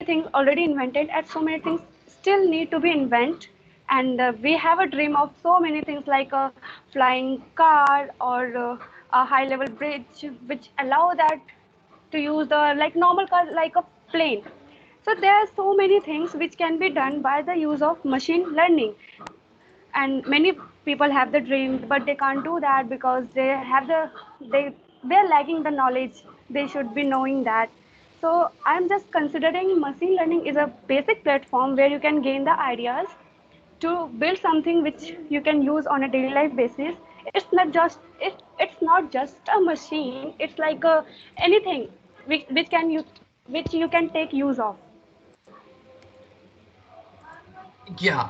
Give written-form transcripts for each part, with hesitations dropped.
things already invented and so many things still need to be invented. And we have a dream of so many things like a flying car or a high level bridge which allow that to use the like normal car like a plane. So there are so many things which can be done by the use of machine learning, and many people have the dreams but they can't do that because they they're lacking the knowledge. They should be knowing that. So I'm just considering machine learning is a basic platform where you can gain the ideas to build something which you can use on a daily life basis. It's not just a machine, it's like a anything which you can take use of. Yeah,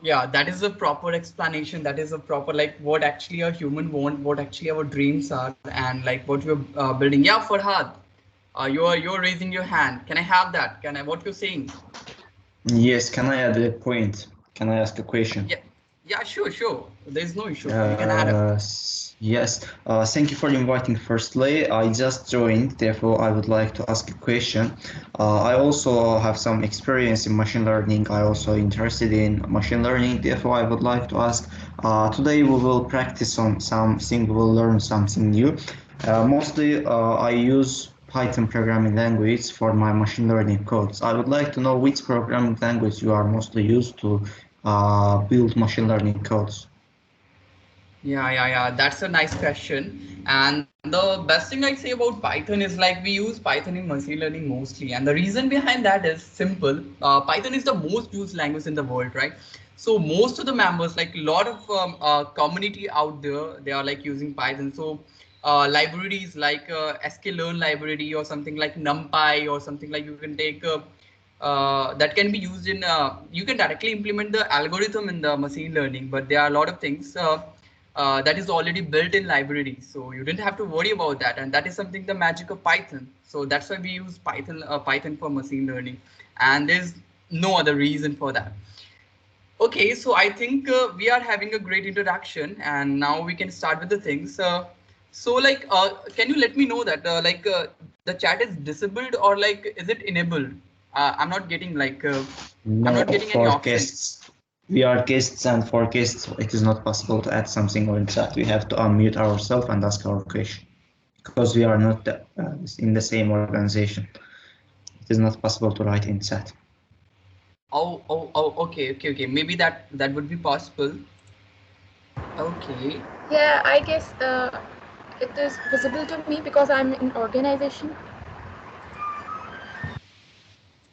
yeah, that is a proper explanation. That is a proper like what actually a human want, what actually our dreams are, and like what we're building. Yeah, Farhad, you're raising your hand. Can I have that? Can I? What you're saying? Yes, can I add a point? Can I ask a question? Yeah, yeah, sure, sure. There's no issue. You can add up. Yes, thank you for inviting firstly. I just joined, therefore I would like to ask a question. I also have some experience in machine learning. I also interested in machine learning, therefore I would like to ask, today we will practice on something, we will learn something new. Mostly I use Python programming language for my machine learning codes. I would like to know which programming language you are mostly used to build machine learning codes. Yeah. That's a nice question. And the best thing I'd say about Python is like we use Python in machine learning mostly. And the reason behind that is simple. Python is the most used language in the world, right? So most of the members, like a lot of community out there, they are like using Python. So libraries like sklearn library or something like NumPy or something like you can take that can be used in you can directly implement the algorithm in the machine learning, but there are a lot of things that is already built in library, so you didn't have to worry about that, and that is something the magic of Python. So that's why we use Python for machine learning, and there's no other reason for that. Okay, so I think we are having a great introduction, and now we can start with the things. So like, can you let me know that the chat is disabled or like is it enabled? I'm not getting like I'm No, not getting any for option. guests. We are guests, and for guests, it is not possible to add something on chat. We have to unmute ourselves and ask our question because we are not in the same organization. It is not possible to write in chat. Oh. Okay. Maybe that would be possible. Okay. Yeah, I guess it is visible to me because I'm in organization.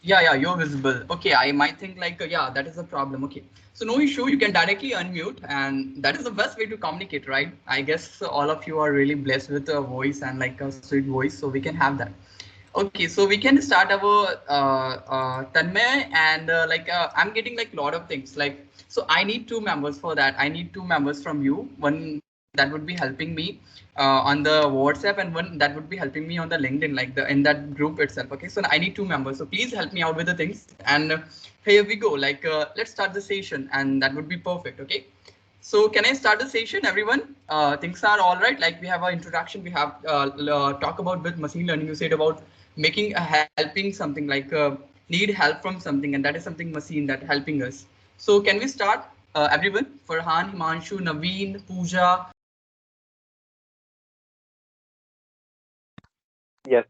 Yeah, you're visible. Okay, I might think like, yeah, that is a problem. Okay, so no issue. You can directly unmute, and that is the best way to communicate, right? I guess all of you are really blessed with a voice and like a sweet voice, so we can have that. Okay, so we can start our Tanmay, and I'm getting like a lot of things. Like, so I need two members for that. I need two members from you. One that would be helping me on the WhatsApp, and one that would be helping me on the LinkedIn, like the in that group itself. Okay, so I need two members. So please help me out with the things. And here we go. Like, let's start the session, and that would be perfect. Okay. So can I start the session, everyone? Things are all right. Like we have our introduction. We have talk about with machine learning. You said about making a helping something like need help from something, and that is something machine that helping us. So can we start, everyone? Farhan, Himanshu, Naveen, Pooja. Yes.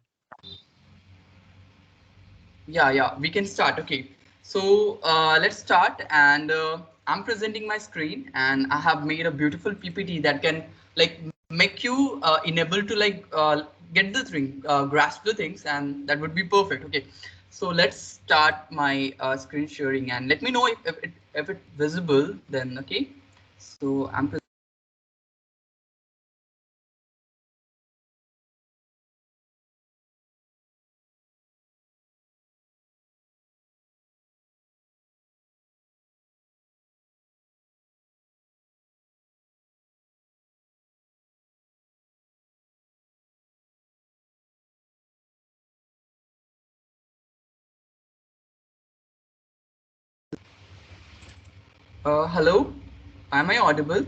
Yeah, we can start. Okay, so let's start. And I'm presenting my screen, and I have made a beautiful PPT that can like make you enable to like get the thing, grasp the things, and that would be perfect. Okay, so let's start my screen sharing, and let me know if it visible. Then okay, so I'm. Hello, am I audible?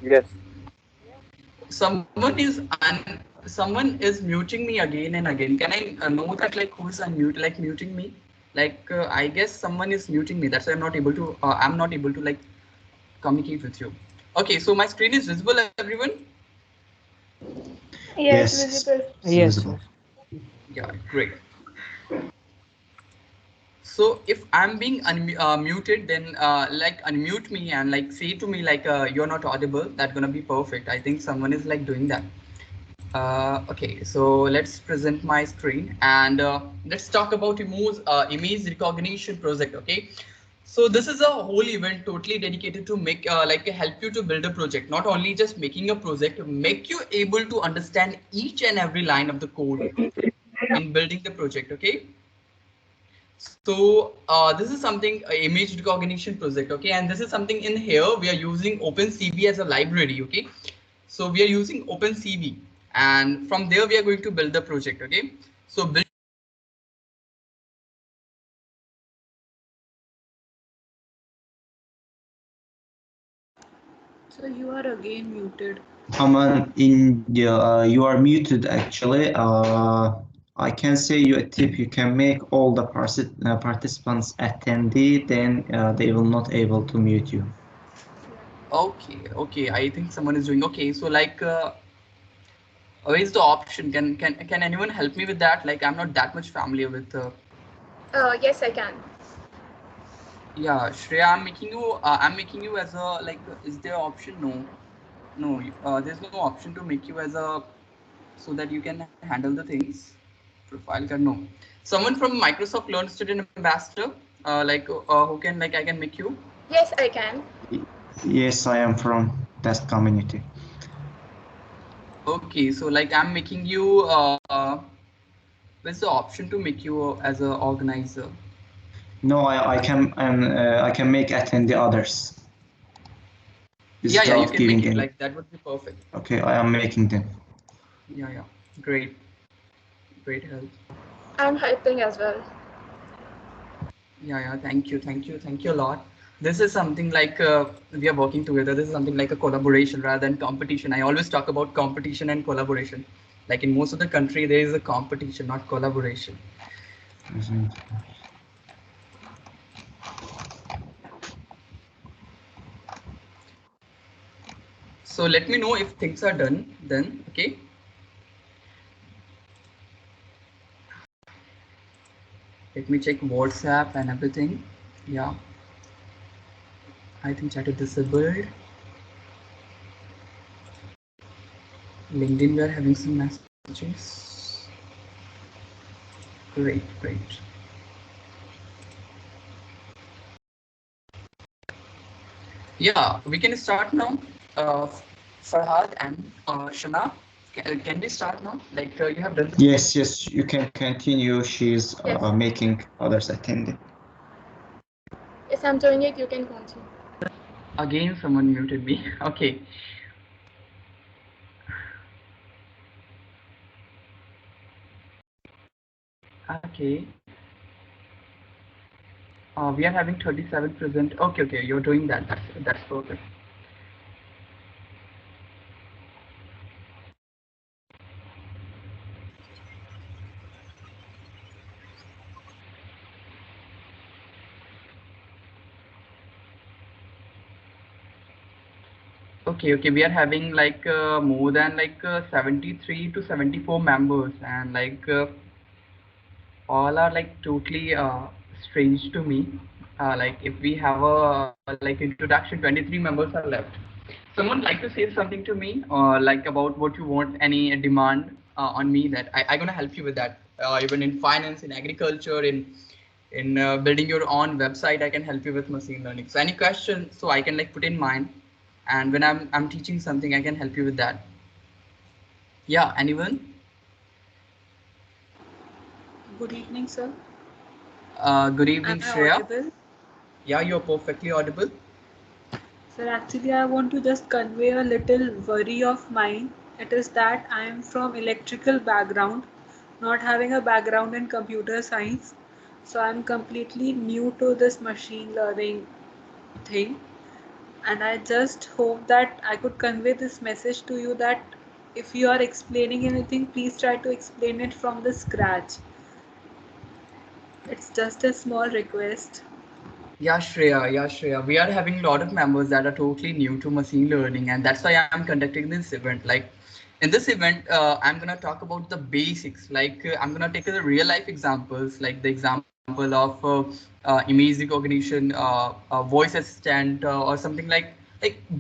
Yes. Someone is Someone is muting me again and again. Can I know that like who is muting me? Like I guess someone is muting me. That's why I'm not able to. I'm not able to like communicate with you. Okay, so my screen is visible, everyone. Yes, Yes, visible. it's Yes, visible. yes. Yeah, great. So if I'm being muted, then like unmute me and like say to me like you're not audible. That's gonna be perfect. I think someone is like doing that. Okay, so let's present my screen and let's talk about image recognition project. Okay, so this is a whole event totally dedicated to make like help you to build a project. Not only just making a project, make you able to understand each and every line of the code in building the project. Okay, so this is something image recognition project. Okay, and this is something in here we are using OpenCV as a library. Okay, so we are using OpenCV, and from there we are going to build the project. Okay, so build. So you are again muted. Aman, you are muted actually. I can say you a tip. You can make all the participants attendee, then they will not able to mute you. Okay, okay. I think someone is doing okay. So like, where is the option? Can anyone help me with that? Like, I'm not that much familiar with. Yes, I can. Yeah, Shreya, I'm making you as a like. Is there option? No, no. There's no option to make you as a so that you can handle the things. Profile card, no. Someone from Microsoft Learn Student Ambassador, who can like I can make you. Yes, I can. Yes, I am from test community. Okay, so like I'm making you. Where's the option to make you as a organizer? No, I can make attend the others Yeah, you without can make giving it. any. Like that would be perfect. Okay, I am making them. Yeah, great, great help. I'm helping as well. Yeah, thank you a lot. This is something like we are working together. This is something like a collaboration rather than competition. I always talk about competition and collaboration. Like in most of the country, there is a competition, not collaboration. So let me know if things are done then, okay? Let me check WhatsApp and everything. Yeah, I think chat is disabled. LinkedIn, we are having some messages. Great. Yeah, we can start now. Farhad and Shana, can we start now? Like you have done. Yes, you can continue. She's Yes. making others attending. Yes, I'm doing it. You can continue. Again, someone muted me. Okay. Okay. We are having 37 present. Okay. You're doing that. That's perfect. Okay. We are having like more than like 73 to 74 members, and like all are like totally strange to me. Like if we have a like introduction, 23 members are left. Someone like to say something to me, or like about what you want, any demand on me that I gonna help you with that. Even in finance, in agriculture, in building your own website, I can help you with machine learning. So any question, so I can like put in mind, and when I'm teaching something, I can help you with that. Yeah, anyone? Good evening, sir. Good Am evening, I Shreya. audible? Yeah, you're perfectly audible. Sir, actually, I want to just convey a little worry of mine. It is that I am from electrical background, not having a background in computer science. So I'm completely new to this machine learning thing. And I just hope that I could convey this message to you that if you are explaining anything, please try to explain it from the scratch. It's just a small request. Yeah, Shreya. We are having a lot of members that are totally new to machine learning, and that's why I'm conducting this event. Like in this event, I'm gonna talk about the basics. Like I'm gonna take the real life examples, like the example of image recognition, voice assistant, or something like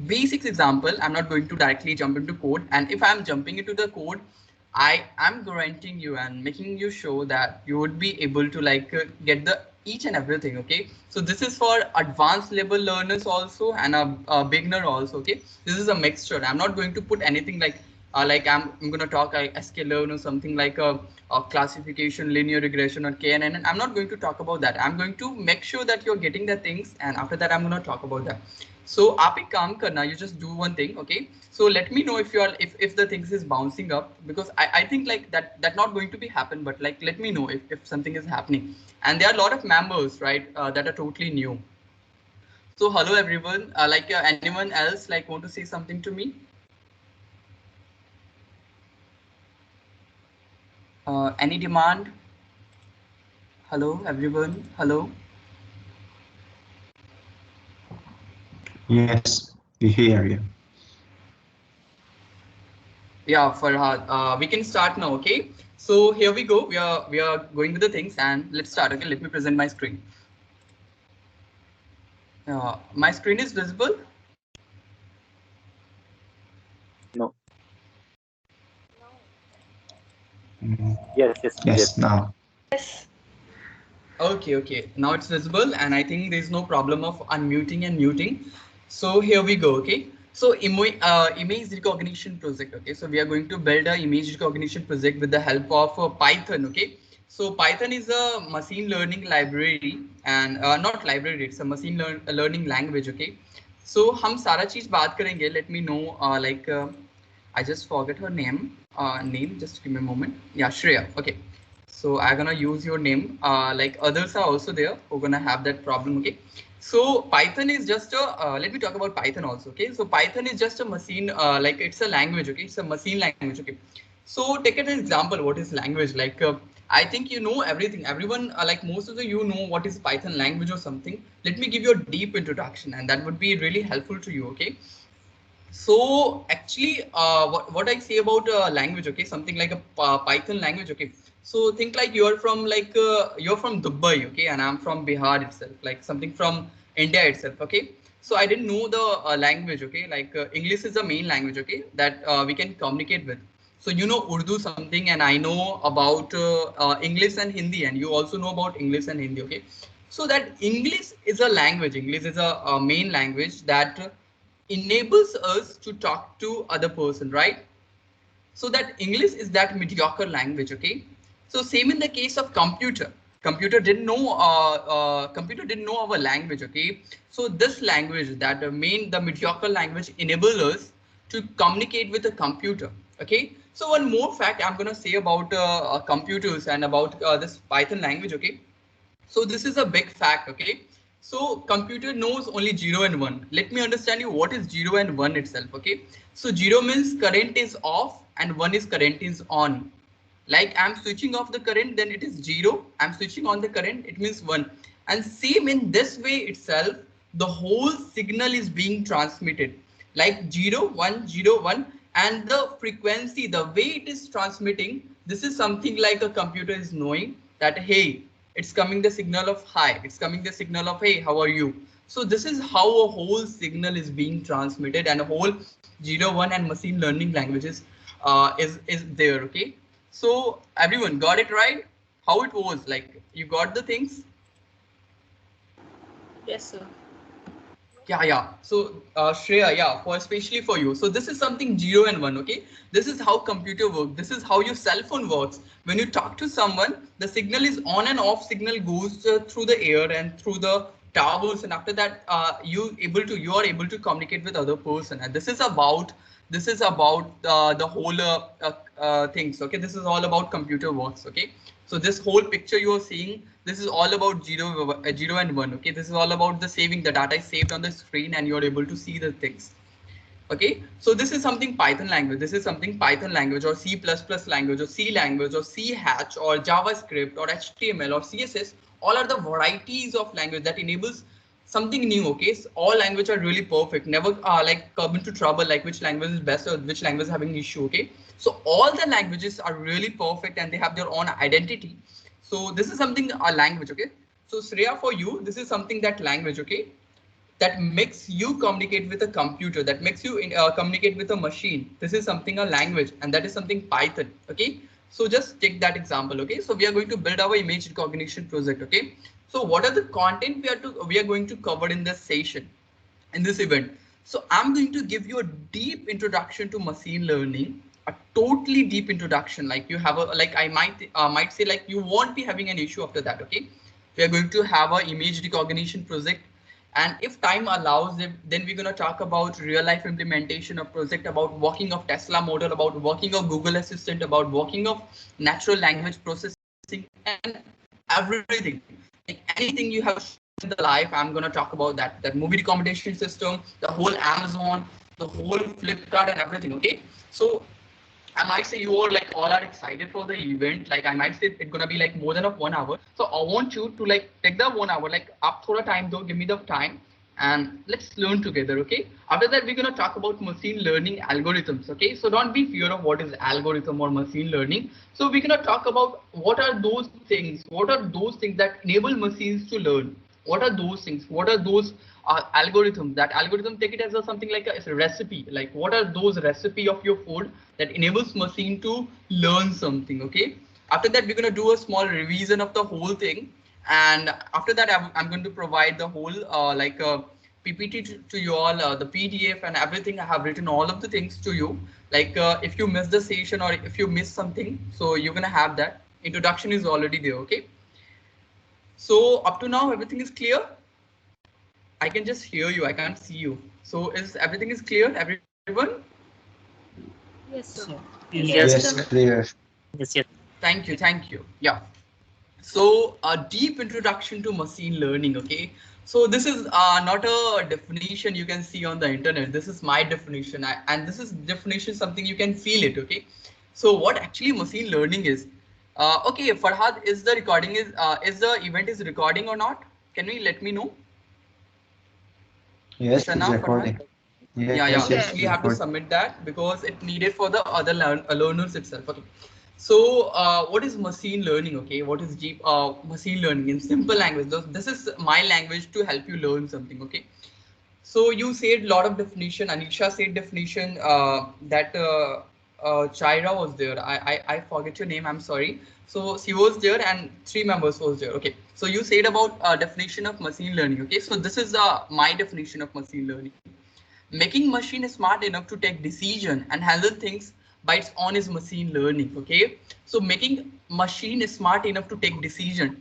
basics example. I'm not going to directly jump into code, and if I'm jumping into the code, I am guaranteeing you and making you show that you would be able to get the each and everything. Okay, so this is for advanced level learners also and a beginner also. Okay, this is a mixture. I'm not going to put anything like I'm going to talk like sklearn or something like a classification, linear regression, or KNN. And I'm not going to talk about that. I'm going to make sure that you're getting the things, and after that I'm going to talk about that. So आप एक काम करना, you just do one thing, okay? So let me know if you are if the things is bouncing up, because I think like that not going to be happen, but like let me know if something is happening. And there are a lot of members, right, that are totally new. So hello everyone. Anyone else like want to say something to me? Any demand? Hello everyone. Hello. Yes, we hear you. Yeah, Farhad, we can start now. Okay, so here we go. We are going with the things, and let's start. Okay, let me present my screen. My screen is visible. No. Yes, Yes. now. Yes. Okay. Now it's visible, and I think there's no problem of unmuting and muting. So here we go. Okay. So image recognition project. Okay. So we are going to build a image recognition project with the help of Python. Okay. So Python is a machine learning library, and not library. It's a learning language. Okay. So हम सारा चीज बात करेंगे. Let me know I just forget her name. Just give me a moment. Yeah, Shreya. Okay. So I'm gonna use your name. Like others are also there who are gonna have that problem. Okay. So Python is just a. Let me talk about Python also. Okay. So Python is just a machine. Like it's a language. Okay. It's a machine language. Okay. So take it an example. What is language? I think you know everything. Everyone, like most of you know what is Python language or something. Let me give you a deep introduction, and that would be really helpful to you. Okay. So actually, what I say about language, okay, something like a Python language, okay. So think like you're from Dubai, okay, and I'm from Bihar itself, like something from India itself, okay. So I didn't know the language, okay, English is the main language, okay, that we can communicate with. So you know Urdu something, and I know about English and Hindi, and you also know about English and Hindi, okay. So that English is a language. English is a main language that enables us to talk to other person, right? So that English is that mediocre language, okay? So same in the case of computer. Computer didn't know our language, okay? So this language, that the mediocre language, enable us to communicate with a computer, okay? So one more fact I'm gonna say about computers and about this Python language, okay? So this is a big fact, okay? So computer knows only 0 and 1. Let me understand you what is 0 and 1 itself, okay? So 0 means current is off and 1 is current is on. Like I'm switching off the current, then it is 0. I'm switching on the current, it means 1. And same in this way itself, the whole signal is being transmitted. Like 0, 1, 0, 1. And the frequency, the way it is transmitting, this is something like a computer is knowing that, hey, it's coming the signal of hi, it's coming the signal of hey, how are you? So this is how a whole signal is being transmitted, and a whole 0, 1 and machine learning languages is there, okay? So everyone got it right? How it was, like you got the things? Yes, sir. Yeah. So Shreya, yeah, for especially for you. So this is something 0 and 1, okay? This is how computer works. This is how your cell phone works. When you talk to someone, the signal is on and off signal goes through the air and through the towers, and after that you are able to communicate with other person. And this is about the whole things, okay? This is all about computer works, okay? So this whole picture you are seeing, this is all about 0 and 1, okay? This is all about the saving. The data is saved on the screen and you're able to see the things. Okay, so this is something Python language. This is something Python language or C++ language or C language or C hatch or JavaScript or HTML or CSS. All are the varieties of language that enables something new. Okay, so all language are really perfect. Never like come into trouble like which language is best or which language is having issue. Okay, so all the languages are really perfect and they have their own identity. So this is something a language. Okay, so Shreya, for you, this is something that language. Okay, that makes you communicate with a computer, that makes you communicate with a machine. This is something a language, and that is something Python. Okay, so just take that example. Okay, so we are going to build our image recognition project. Okay, so what are the content we are going to cover in this session, in this event? So I'm going to give you a deep introduction to machine learning, a totally deep introduction. Like you have a, like I might say, like you won't be having an issue after that. Okay, we are going to have a image recognition project, and if time allows, then we're going to talk about real life implementation of project, about working of Tesla model, about working of Google Assistant, about working of natural language processing, and everything. Like anything you have in the life, I'm going to talk about that. That movie recommendation system, the whole Amazon, the whole Flipkart and everything. Okay. So I might say you are like all are excited for the event. Like I might say it's gonna be like more than of 1 hour. So I want you to like take the 1 hour, like up thoda time though, give me the time and let's learn together. Okay. After that, we're gonna talk about machine learning algorithms. Okay. So don't be fear of what is algorithm or machine learning. So we're gonna talk about what are those things, that enable machines to learn. What are those things? What are those algorithms? That algorithm, take it as a, something like a recipe. Like what are those recipe of your food that enables machine to learn something? Okay. After that, we're going to do a small revision of the whole thing. And after that, I'm going to provide the whole like PPT to you all, the PDF and everything. I have written all of the things to you. Like if you miss the session or if you miss something, so you're going to have that. Introduction is already there. Okay. So up to now, everything is clear. I can just hear you. I can't see you. So is everything is clear, everyone? Yes, sir. Yes, clear. Yes. Thank you. Thank you. Yeah. So a deep introduction to machine learning. Okay. So this is not a definition you can see on the internet. This is my definition, and this is definition something you can feel it. Okay. So what actually machine learning is? Okay, Farhad, is the recording is the event is recording or not? Can we let me know? Yes, It's it's enough, Farhad. recording. Yes, Yeah, yes, yeah. it's Actually, have to recording. submit that because it needed for the other learners itself. Okay. So, what is machine learning? Okay, what is deep machine learning in simple language? This is my language to help you learn something. Okay. So you said a lot of definition. Anisha said definition. That Chaira was there. I forget your name. I'm sorry. So she was there and three members was there. Okay. So you said about definition of machine learning. Okay. So this is my definition of machine learning. Making machine smart enough to take decision and handle things by its own is machine learning. Okay, so making machine smart enough to take decision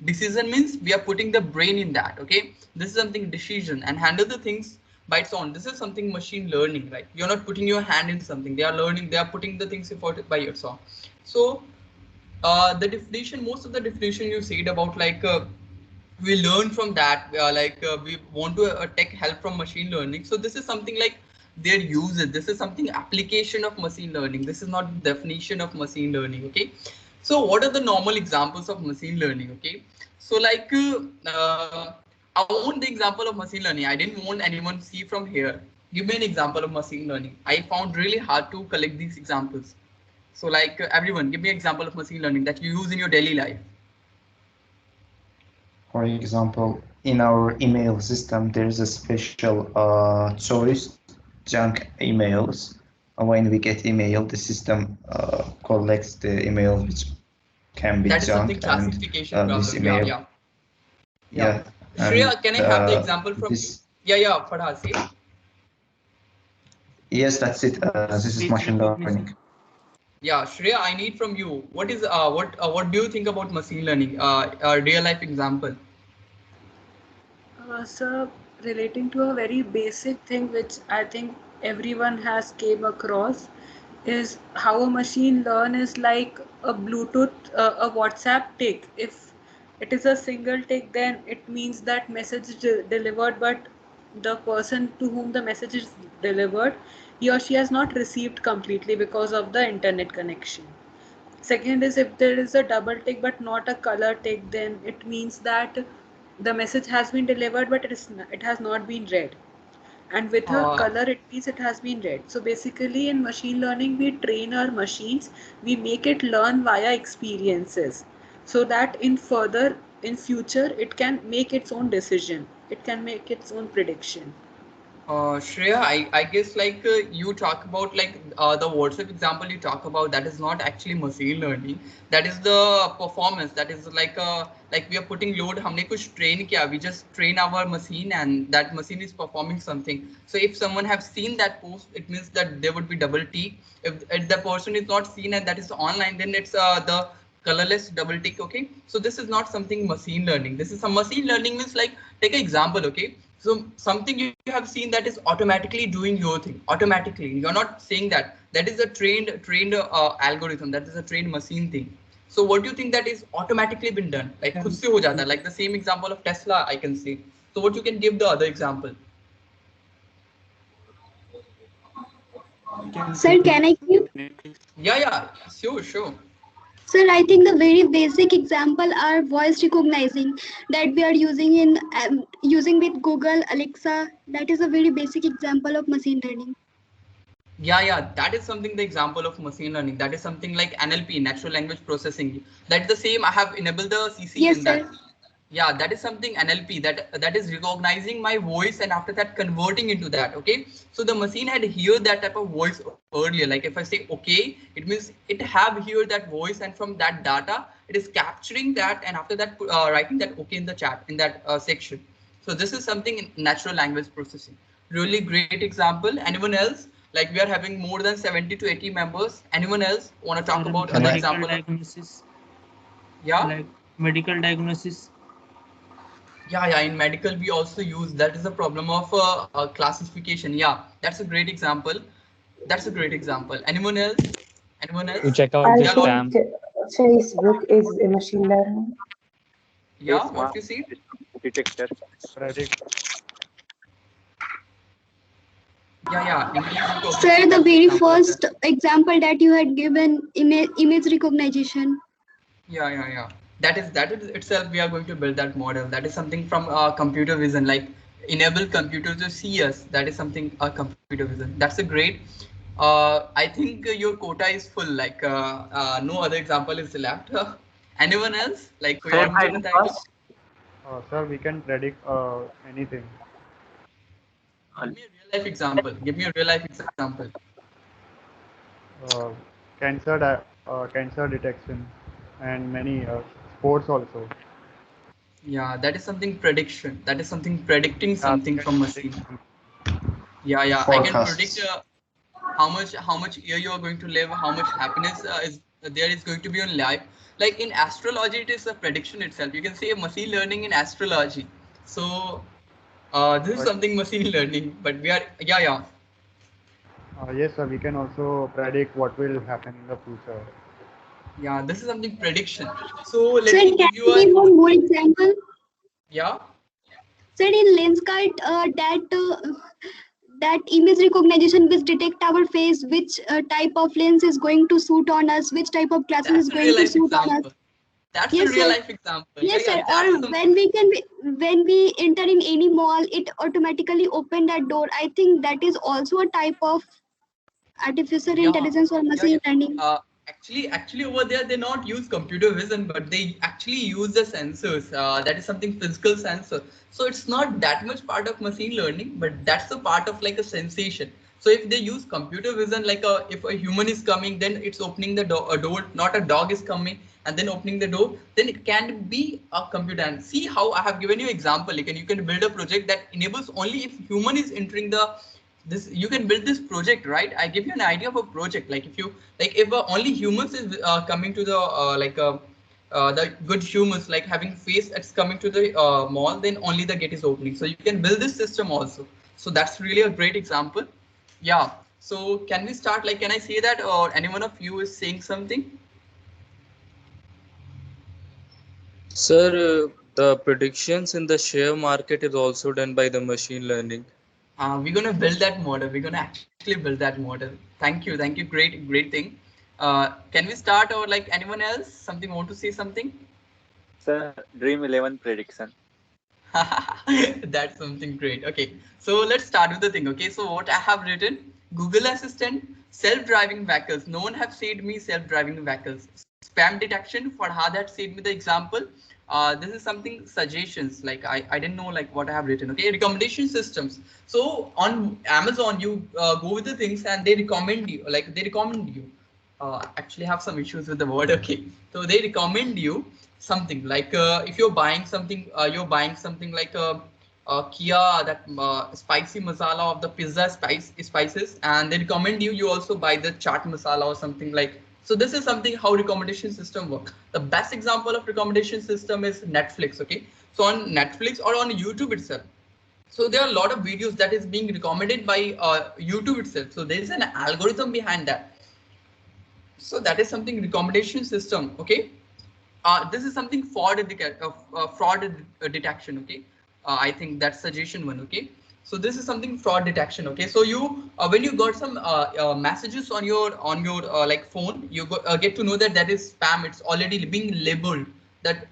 means we are putting the brain in that. Okay, this is something decision and handle the things by its own. This is something machine learning, right? You're not putting your hand in something, they are learning, they are putting the things by its own. So the definition, most of the definition you said about like we learn from that, we want to take help from machine learning. So this is something like their uses. This is something application of machine learning. This is not definition of machine learning. Okay, so what are the normal examples of machine learning? Okay, so like I want the example of machine learning. I didn't want anyone see from here. Give me an example of machine learning. I found really hard to collect these examples. So like everyone, give me an example of machine learning that you use in your daily life. For example, in our email system, there is a special choice junk emails. When we get email, the system collects the email which can be That is something junk, and classification this problem. Yeah, email, yeah. and Shreya, can I have the example from you? this. Yeah, Farhad, say. Yes, that's it. This is machine learning. Yeah, Shreya, I need from you. What is what do you think about machine learning? A real life example. So relating to a very basic thing which I think everyone has came across is how a machine learn is like a Bluetooth, a WhatsApp tick. If it is a single tick, then it means that message is delivered, but the person to whom the message is delivered he or she has not received completely because of the internet connection. Second is if there is a double tick but not a color tick, then it means that the message has been delivered but it has not been read. And with a Uh, color, it means it has been read. So basically, in machine learning, we train our machines, we make it learn via experiences, so that in future, it can make its own decision. It can make its own prediction. Shreya, I guess like you talk about like the WhatsApp example you talk about, that is not actually machine learning. That is the performance. That is like we are putting load. हमने कुछ train किया. We just train our machine and that machine is performing something. So if someone have seen that post, it means that there would be double tick. If the person is not seen and that is online, then it's the colorless double tick. Okay, so this is not something machine learning. This is some machine learning means like take an example. Okay, so something you have seen that is automatically doing your thing automatically. You're not saying that that is a trained algorithm, that is a trained machine thing. So what do you think that is automatically been done, like खुद से हो जाता है, like the same example of Tesla I can say. So what you can give the other example? Sir, can I give? Yeah, sure. Sir, I think the very basic example are voice recognizing that we are using in using with Google, Alexa. That is a very basic example of machine learning. Yeah, that is something the example of machine learning. That is something like NLP, natural language processing. That's the same. I have enabled the CC Yes, in sir. that. Yeah, that is something NLP, that is recognizing my voice and after that converting into that. Okay, so the machine had heard that type of voice earlier. Like if I say okay, it means it have heard that voice, and from that data it is capturing that and after that writing that okay in the chat in that section. So this is something in natural language processing. Really great example. Anyone else? Like we are having more than 70 to 80 members. Anyone else want to talk Sir, about Can other I? medical example of? diagnosis, Yeah. like medical diagnosis. Yeah. In medical, we also use that is a problem of classification. Yeah, that's a great example. That's a great example. Anyone else? Anyone To else? check out I the Yeah, Lord. think spam. Facebook is a machine learning. Yeah, what you see? Detector. Predict. Yeah. Increase recognition. Sir, the That's the very example of that. first example that you had given, image recognition. Yeah. That is itself. We are going to build that model. That is something from computer vision, like enable computer to see us. That is something computer vision. That's a great. I think your quota is full. Like no other example is left. Anyone else? Like कोई और मुझे बताएगा? Sir, we can predict anything. Give me a real life example. Give me a real life example. Uh, cancer detection, and many sports also. Yeah, that is something prediction. That is something predicting Yeah, something we can from predict machine. something. Yeah. I can predict Forecasts. how much year you are going to live, how much happiness is there is going to be on life. Like in astrology, it is a prediction itself. You can say machine learning in astrology. So this is But something machine learning. But we are yeah. yes, sir, we can also predict what will happen in the future. Yeah, this is something prediction. So let Sir, me can give you I a give one more example? yeah. Sir, in Lenskart, that image recognition which detect our face, which type of lens is going to suit on us, which type of glasses is That's a real going to life suit on us. example. That's a Yes, real sir. life example. Yes, sir. Yeah. That is Or something. when we enter in any mall, it automatically open that door. I think that is also a type of artificial intelligence or Yeah. machine learning. Actually, over there they not use computer vision, but they actually use the sensors. That is something physical sensor. So it's not that much part of machine learning, but that's a part of like a sensation. So if they use computer vision, like if a human is coming, then it's opening the door. Not a dog is coming and then opening the door. Then it can be a computer. And see how I have given you example. You can build a project that enables only if human is entering the this. You can build this project, right? I give you an idea of a project. Like if only humans is coming to the good humans, like having face that's coming to the mall, then only the gate is opening. So you can build this system also. So that's really a great example. Yeah, so can we start, like can I say that, or any one of you is saying something? Sir, the predictions in the share market is also done by the machine learning. We're gonna build that model. We're gonna actually build that model. Thank you, great thing. Can we start, or like anyone else something want to say something? Sir, Dream 11 prediction. That's something great. Okay, so let's start with the thing. Okay, so what I have written: Google Assistant, self-driving vehicles. No one have said me self-driving vehicles. Spam detection. For how that said me the example. This is something suggestions. Like I didn't know like what I have written. Okay, recommendation systems. So on Amazon, you go with the things and they recommend you. Like they recommend you. Actually have some issues with the word. Okay, so they recommend you something like if you're buying something like a Kia, that spicy masala of the pizza spices, and they recommend you also buy the chaat masala or something like. So this is something how recommendation system work. The best example of recommendation system is Netflix. Okay, so on Netflix or on YouTube itself, so there are a lot of videos that is being recommended by YouTube itself. So there is an algorithm behind that. So that is something recommendation system. Okay, this is something fraud detection. Okay, I think that's suggestion one. Okay, so this is something fraud detection. Okay, so you when you got some messages on your like phone, you get to know that that is spam. It's already being labeled that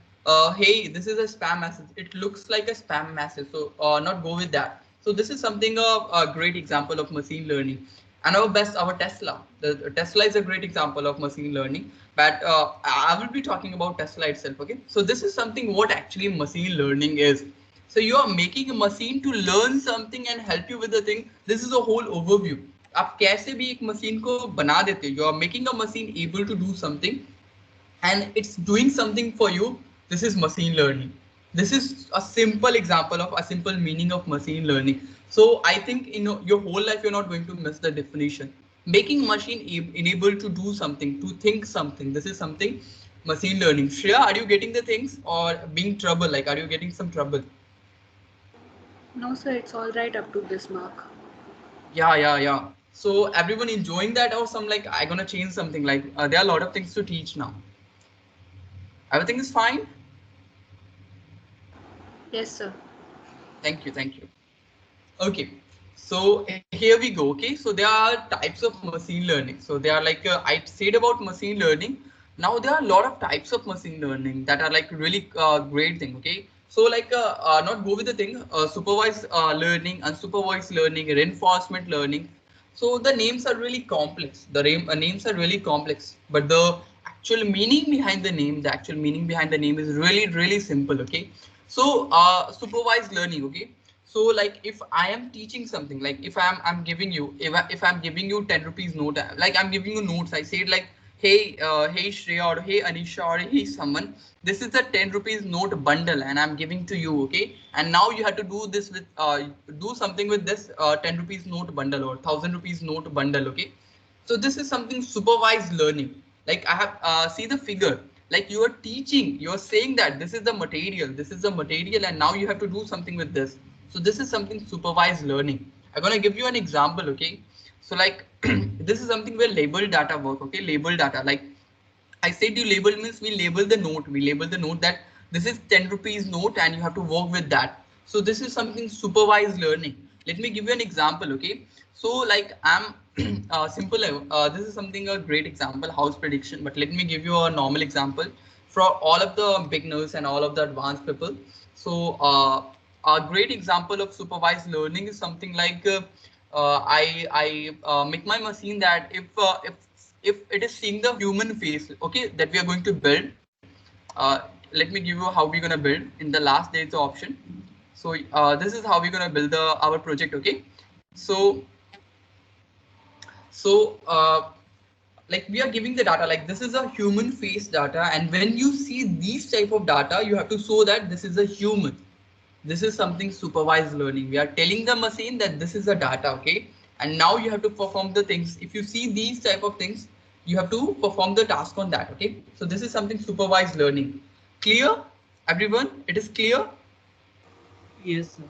hey, this is a spam message. It looks like a spam message, so not go with that. So this is something a great example of machine learning. And our Tesla. The Tesla is a great example of machine learning. But I will be talking about Tesla itself. Okay, so this is something what actually machine learning is. So you are making a machine to learn something and help you with the thing. This is a whole overview. आप कैसे भी एक machine को बना देते हो. You are making a machine able to do something, and it's doing something for you. This is machine learning. This is a simple example of a simple meaning of machine learning. So I think in your whole life you're not going to miss the definition. Making machine enabled to do something, to think something. This is something machine learning. Shreya, are you getting the things or being trouble? Like, are you getting some trouble? No, sir, it's all right up to this mark. Yeah. So everyone enjoying that, or some like I'm gonna change something like there are a lot of things to teach now. Everything is fine? Yes, sir. Thank you. Okay, so here we go. Okay, so there are types of machine learning. So they are like I said about machine learning. Now there are a lot of types of machine learning that are like really great thing. Okay, so like not go with the thing supervised learning, unsupervised learning, reinforcement learning. So the names are really complex. The names are really complex, but the actual meaning behind the name, is really simple. Okay, so supervised learning. Okay, so like if I am teaching something, like if I'm giving you, if I'm giving you 10 rupees note, like I'm giving you notes, I said like, hey Shreya, or hey Anisha, or hey someone, this is a 10 rupees note bundle and I'm giving to you. Okay, and now you have to do this with do something with this 10 rupees note bundle or 1000 rupees note bundle. Okay, so this is something supervised learning. Like I have see the figure, like you are teaching, you're saying that this is the material, and now you have to do something with this. So this is something supervised learning. I'm gonna give you an example. Okay, so like this is something where label data work. Okay, label data, like I said, you label means we label the note that this is 10 rupees note and you have to work with that. So this is something supervised learning. Let me give you an example. Okay, so like I'm simple. This is something a great example, house prediction, but let me give you a normal example for all of the beginners and all of the advanced people. So a great example of supervised learning is something like I make my machine that if it is seeing the human face, okay, that we are going to build. Let me give you how we're gonna build. In the last there is the option. So this is how we're gonna build our project. Okay, so like we are giving the data, like this is a human face data, and when you see these type of data, you have to show that this is a human. This is something supervised learning. We are telling the machine that this is the data. Okay, and now you have to perform the things. If you see these type of things, you have to perform the task on that. Okay, so this is something supervised learning. Clear, everyone? It is clear? Yes, sir.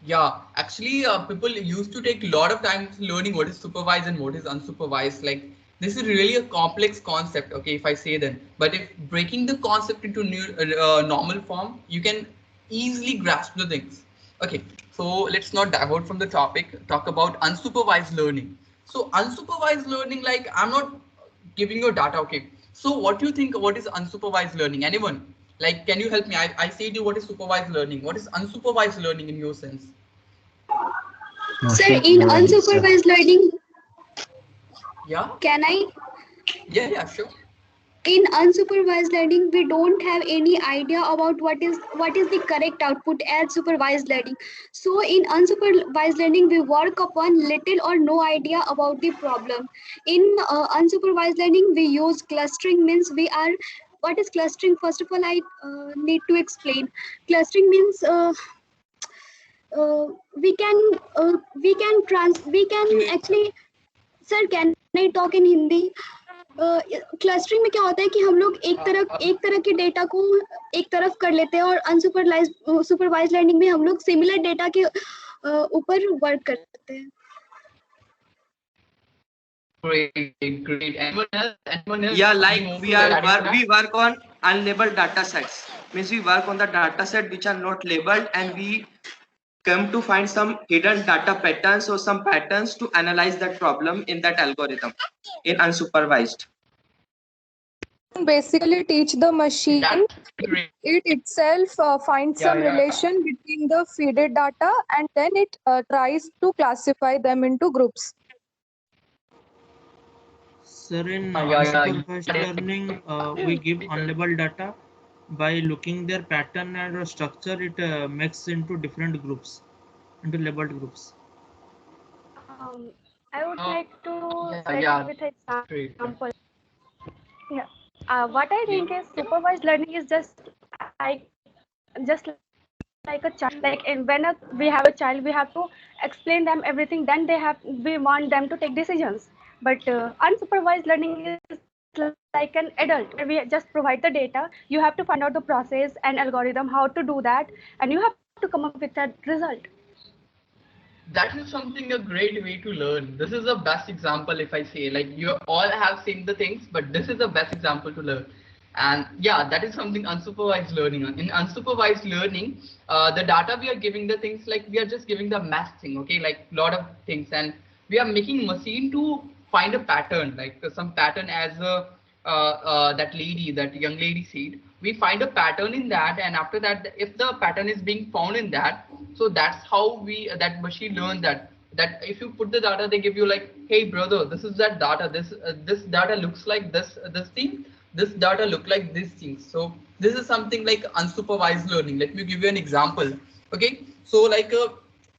Yeah, actually people used to take a lot of time learning what is supervised and what is unsupervised. Like this is really a complex concept. Okay, if I say then, but if breaking the concept into new normal form, you can easily grasp the things. Okay, So let's not divert from the topic, talk about unsupervised learning. So unsupervised learning, like I'm not giving you data, okay? So what do you think, what is unsupervised learning? Anyone? Like, can you help me? I said you what is supervised learning. What is unsupervised learning in your sense? Sir, Machine in learning, sir. unsupervised learning, Yeah, can I? yeah, sure. In unsupervised learning, we don't have any idea about what is the correct output as supervised learning. So in unsupervised learning, we work upon little or no idea about the problem. In unsupervised learning, we use clustering. Means we are, what is clustering? First of all, I need to explain. Clustering means uh, we can actually, sir, can I talk in Hindi? Clustering में क्या होता है कि हम लोग एक तरह के डेटा को एक तरफ कर लेते हैं और सुपरवाइज लर्निंग में हम लोग सिमिलर डेटा के ऊपर वर्क करते हैं. Great. Anyone else? Yeah, like we work on unlabeled data sets. Means we work on the data set which are not labeled, and we come to find some hidden data patterns or some patterns to analyze that problem in that algorithm in unsupervised. Basically teach the machine That's great. it itself finds some relation between the feeded data, and then it tries to classify them into groups. Sir, in unsupervised learning, we give unlabeled data. By looking their pattern and structure, it makes into different groups, into labeled groups. I would like to set Yeah, with an great. example. Yeah. What I think is supervised learning is just like a child. Like we have a child, we have to explain them everything. Then we want them to take decisions. But unsupervised learning is like an adult. We just provide the data. You have to find out the process and algorithm how to do that, and you have to come up with that result. That is something a great way to learn. This is the best example if I say, like you all have seen the things, but this is the best example to learn. And yeah, that is something unsupervised learning. In unsupervised learning, the data we are giving the things, like we are just giving the math thing, okay, like lot of things, and we are making machine to find a pattern, like some pattern as that young lady said. We find a pattern in that, and after that, if the pattern is being found in that, so that's how that machine learns that if you put the data, they give you like, hey brother, this is that data, this data looks like this thing, this data look like these things. So this is something like unsupervised learning. Let me give you an example. Okay, so like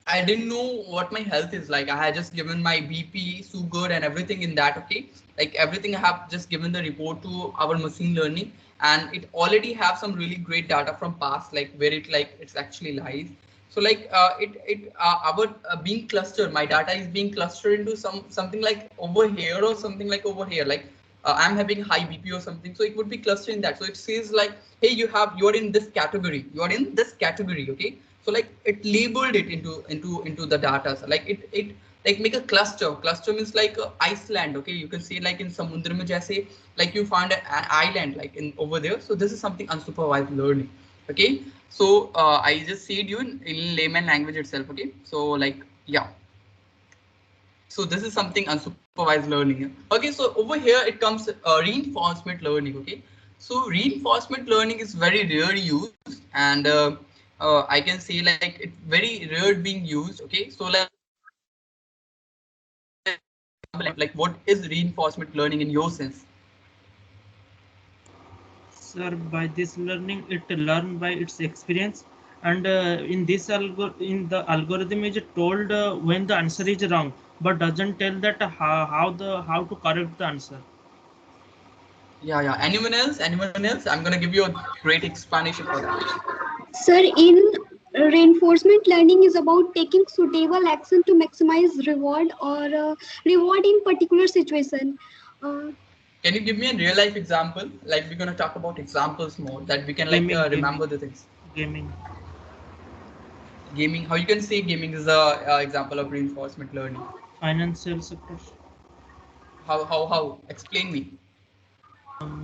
I didn't know what my health is like. I had just given my BP, sugar, and everything in that. Okay, like everything I have just given the report to our machine learning, and it already have some really great data from past, like where it's actually lies. So like our being clustered, my data is being clustered into something like over here or something like over here. Like I'm having high BP or something, so it would be clustering that. So it says like, hey, you're in this category, okay. So like it labeled it into the data. So like it like make a cluster. Cluster means like Iceland, okay. You can see like in Samundra mein jaise, like you find an island like in over there. So this is something unsupervised learning, okay. So I just said you in layman language itself, okay. So like yeah. So this is something unsupervised learning. Okay, so over here it comes reinforcement learning. Okay, so reinforcement learning is very rare used, and I can say like it's very rare being used. Okay, so like what is reinforcement learning in your sense? Sir, by this learning, it learn by its experience, and in the algorithm is told when the answer is wrong, but doesn't tell that how to correct the answer. Yeah. Anyone else? I'm gonna give you a great explanation for that. Sir, in reinforcement learning is about taking suitable action to maximize reward or reward in particular situation. Can you give me a real life example? Like we're gonna talk about examples more that we can like remember the things. Gaming. How you can say gaming is a example of reinforcement learning? Financial sector. How? Explain me.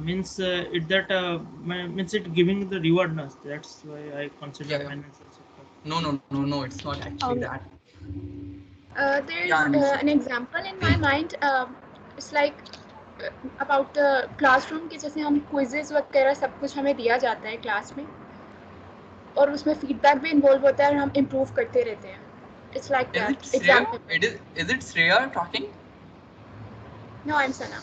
Means it giving the rewardness. That's why I consider financial sector. No, it's not actually that. There's Yeah, Anisha. an example in my mind. It's like about the classroom के जैसे हम quizzes वगैरह सब कुछ हमें दिया जाता है क्लास में और उसमें feedback भी involve होता है और हम improve करते रहते हैं. It's like Is that. it Shreya? Example. Is it Shreya talking? No, I'm Sana.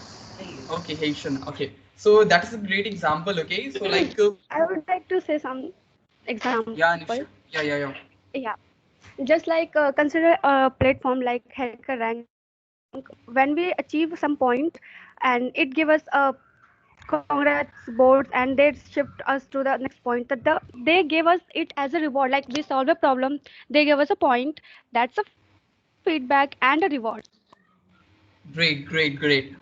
Okay, hey Shana. Okay, so that is a great example. Okay, so like I would like to say some example. yeah, Anisha. Yeah. Yeah, just like consider a platform like HackerRank. When we achieve some point, and it give us a congrats boards, and they shift us to the next point. That they gave us it as a reward. Like we solve a problem, they give us a point. That's a feedback and a reward. Great.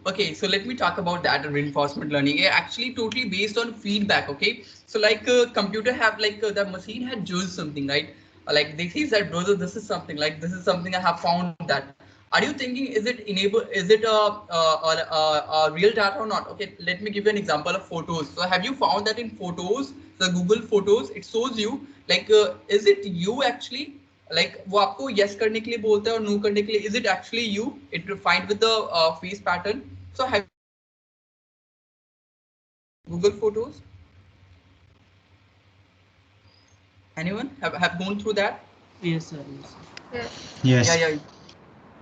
Okay, so let me talk about that reinforcement learning. It actually totally based on feedback. Okay, so like computer have like the machine had chosen something, right? Like they see that brother, this is something like this is something I have found that. Are you thinking is it enable? Is it a real data or not? Okay, let me give you an example of photos. So have you found that in photos, the Google Photos, it shows you like is it you actually? Like वो आपको yes करने के लिए बोलता है और no करने के लिए is it actually you? It refined with the face pattern. So have Google Photos? Anyone have gone through that? Yes, sir. Yes.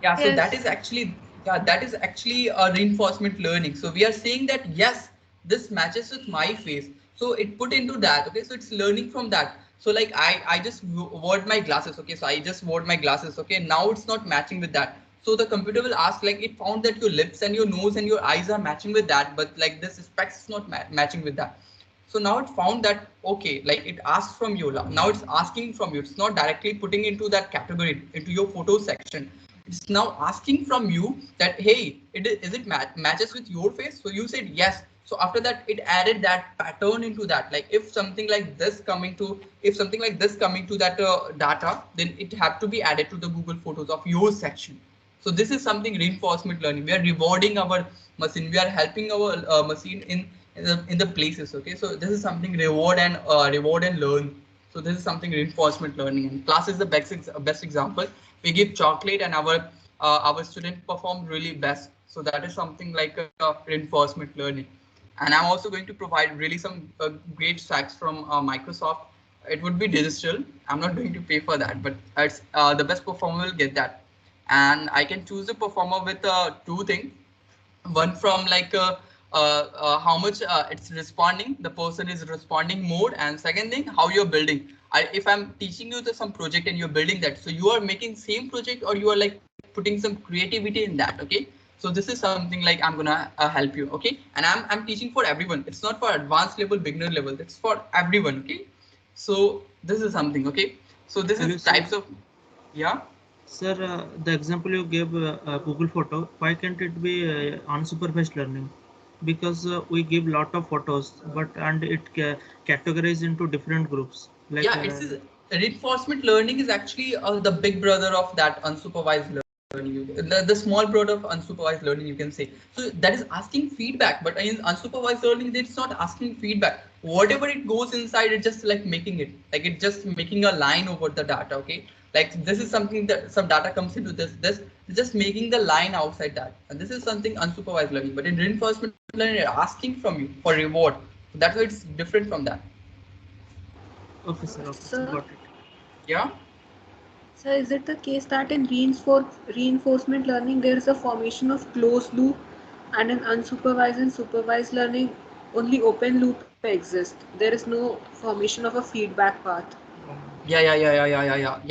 Yeah. So Yes. that is actually a reinforcement learning. So we are saying that yes, this matches with my face. So it put into that. Okay, so it's learning from that. So like I just wore my glasses. Okay, so I just wore my glasses. Okay, now it's not matching with that. So the computer will ask like it found that your lips and your nose and your eyes are matching with that, but like this specs is not matching with that. So now it found that okay, like it asks from you. Now it's asking from you. It's not directly putting into that category into your photo section. It's now asking from you that hey, is it matches with your face? So you said yes. So after that, it added that pattern into that. Like if something like this coming to that data, then it have to be added to the Google Photos of your section. So this is something reinforcement learning. We are rewarding our machine. We are helping our machine in the places. Okay, so this is something reward and learn. So this is something reinforcement learning. And class is the best example. We give chocolate and our student perform really best. So that is something like a reinforcement learning. And I'm also going to provide really some great facts from Microsoft. It would be digital. I'm not going to pay for that, but it's the best performer will get that. And I can choose a performer with two things. One from like how much it's responding, the person is responding more, and second thing how you're building. If I'm teaching you some project and you're building that, so you are making same project or you are like putting some creativity in that. Okay, so this is something like I'm gonna help you. Okay, and I'm teaching for everyone. It's not for advanced level, beginner level. It's for everyone. Okay, so this is something. Okay, so this is types of Sir, the example you gave Google Photo, why can't it be unsupervised learning? Because we give lot of photos, and it categorized into different groups. Like, it's reinforcement learning is actually the big brother of that unsupervised learning. The small brother of unsupervised learning, you can say. So that is asking feedback, but in unsupervised learning, it's not asking feedback. Whatever it goes inside, it's just like making it, like it's just making a line over the data. Okay, like this is something that some data comes into this it's just making the line outside that, and this is something unsupervised learning. But in reinforcement learning, they're asking from you for reward. So that's why it's different from that. Okay, sir. Okay, got it. Yeah. So is it the case that in reinforcement learning there is a formation of closed loop, and in unsupervised and supervised learning only open loop exists? There is no formation of a feedback path. Yeah.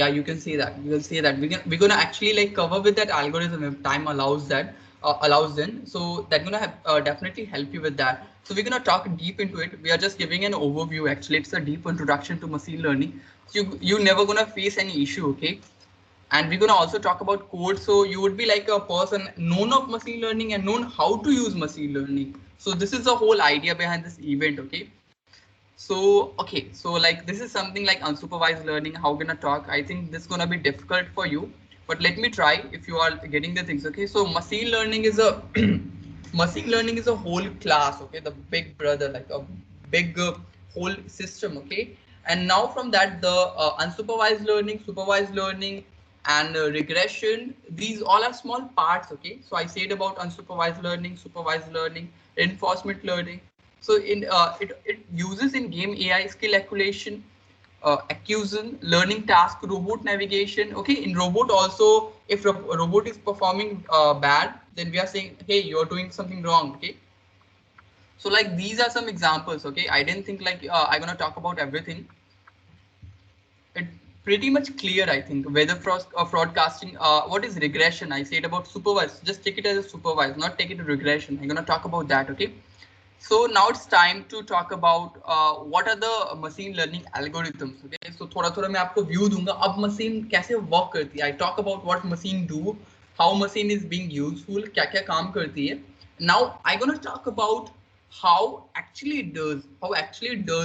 You can say that. You will say that we're gonna actually like cover with that algorithm if time allows that. Allows then, so that's gonna have, definitely help you with that. So we're gonna talk deep into it. We are just giving an overview. Actually, it's a deep introduction to machine learning. So you're never gonna face any issue, okay? And we're gonna also talk about code. So you would be like a person known of machine learning and known how to use machine learning. So this is the whole idea behind this event, okay? So okay, so like this is something like unsupervised learning. How gonna talk? I think this is gonna be difficult for you, but let me try if you are getting the things. Okay, so machine learning is a machine learning is a whole class. Okay, the big brother, like a big whole system. Okay, And now from that, the unsupervised learning, supervised learning, and regression, these all are small parts. Okay, so I said about unsupervised learning, supervised learning, reinforcement learning. So it uses in game AI skill accumulation, acquisition, learning task, robot navigation. Okay, in robot also, if a robot is performing bad, then we are saying, hey, you're doing something wrong. Okay, so like these are some examples. Okay, I didn't think like I'm gonna talk about everything. It pretty much clear, I think. Whether broadcasting, what is regression? I said about supervised. Just take it as a supervised, not take it to regression. I'm gonna talk about that. Okay. So now it's time to talk about what are the machine learning algorithms. Okay. So थोड़ा मैं आपको view दूंगा. अब machine कैसे work करती है. I talk about what machine do, how machine is being useful, क्या काम करती है. Now I'm gonna talk about how actually it does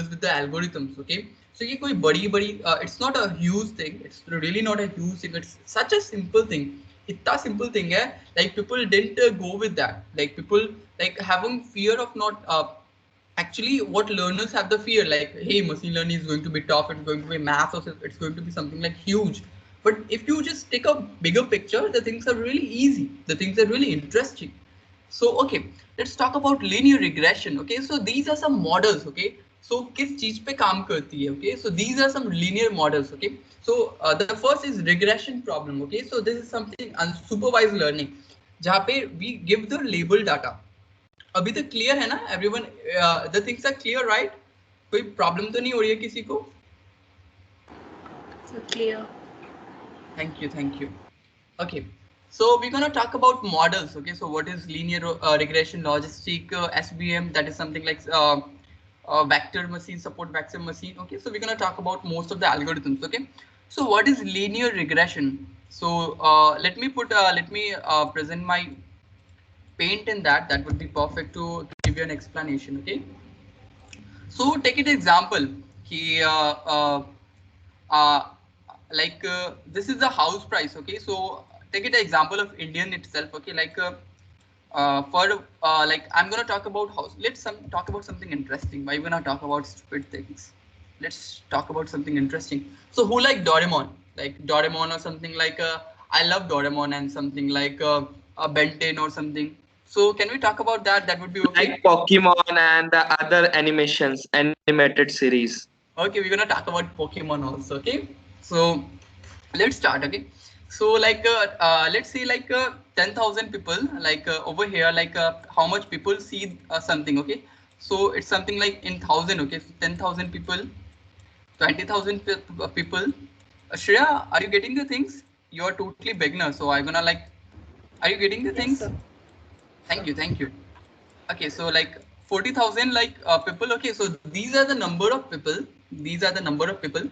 with the algorithms. Okay. So ये कोई बड़ी it's not a huge thing. It's really not a huge thing. It's such a simple thing. इतना simple thing है. Like people didn't go with that. Like people like having fear of not actually what learners have the fear like, hey, machine learning is going to be tough. It's going to be math or it's going to be something like huge. But if you just take a bigger picture, the things are really easy. The things are really interesting. So okay, let's talk about linear regression. Okay, so these are some models. Okay, so किस चीज पे काम करती है. Okay, so these are some linear models. Okay, so the first is regression problem. Okay, so this is something unsupervised learning जहाँ पे we give the label data. अभी तक क्लियर है ना everyone? The things are clear, right? कोई problem तो नहीं हो रही है किसी को? So clear. Thank you. Okay, so we're gonna talk about models. Okay, so what is linear regression, logistic, SVM? That is something like vector machine, support vector machine. Okay, so we're gonna talk about most of the algorithms. Okay, so what is linear regression? So let me present my paint in that. That would be perfect to give you an explanation. Okay, so take it example. This is the house price. Okay, so take it example of Indian itself. Okay, like I'm gonna talk about house. Let's talk about something interesting. Why we're gonna talk about stupid things? Let's talk about something interesting. So who like Doraemon? Like Doraemon or something like I love Doraemon and something like Ben 10 or something. So can we talk about that? That would be okay. Like Pokemon and the other animated series. Okay, we're gonna talk about Pokemon also. Okay, so let's start. Okay, so like let's say like 10,000 people like over here, like how much people see something. Okay, so it's something like in thousand. Okay, so 10,000 people, 20,000 people. Shreya, are you getting the things? You are totally beginner, so I'm gonna like, are you getting the things? Sir. Thank you. Okay, so like 40,000 like people. Okay, so these are the number of people. These are the number of people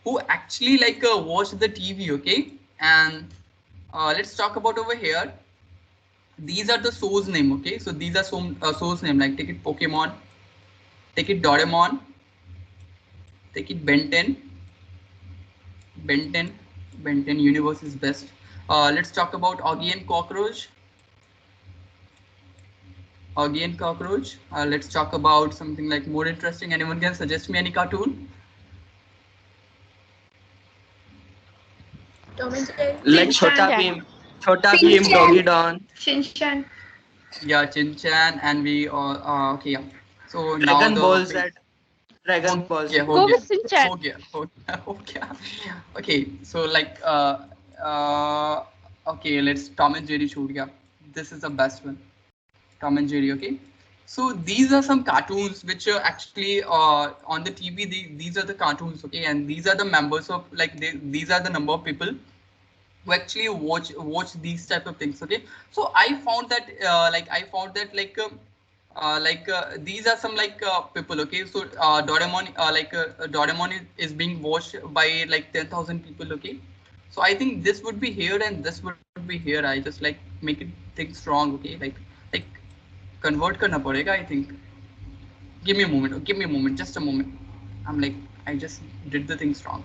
who actually like watch the TV. Okay, and let's talk about over here. These are the source name. Okay, so these are some source name, like take it Pokemon, take it Doraemon, take it Ben 10. Ben 10 universe is best. Let's talk about Augie and Cockroach. Augie and Cockroach. Let's talk about something like more interesting. Anyone can suggest me any cartoon? Tom and Jerry. Like Chota Bheem, Doggy Don. Shinchan. Yeah, Chin-chan, and we all okay. Yeah. So Dragon now Ball Z. Dragon Ball Z. Go with Chin-chan. Okay. Okay. So like okay, let's Tom and Jerry shoot. Yeah, this is the best one. Tom and Jerry. Okay. So these are some cartoons which are actually on the TV. These are the cartoons. Okay, and these are the members of like these are the number of people who actually watch these type of things. Okay, so I found that these are some like people. Okay, so Doraemon Doraemon is being watched by like 10,000 people. Okay, so I think this would be here and this would be here. I just like make it things wrong. Okay, like convert करना पड़ेगा. I think. Give me a moment. Just a moment. I'm like I just did the things wrong.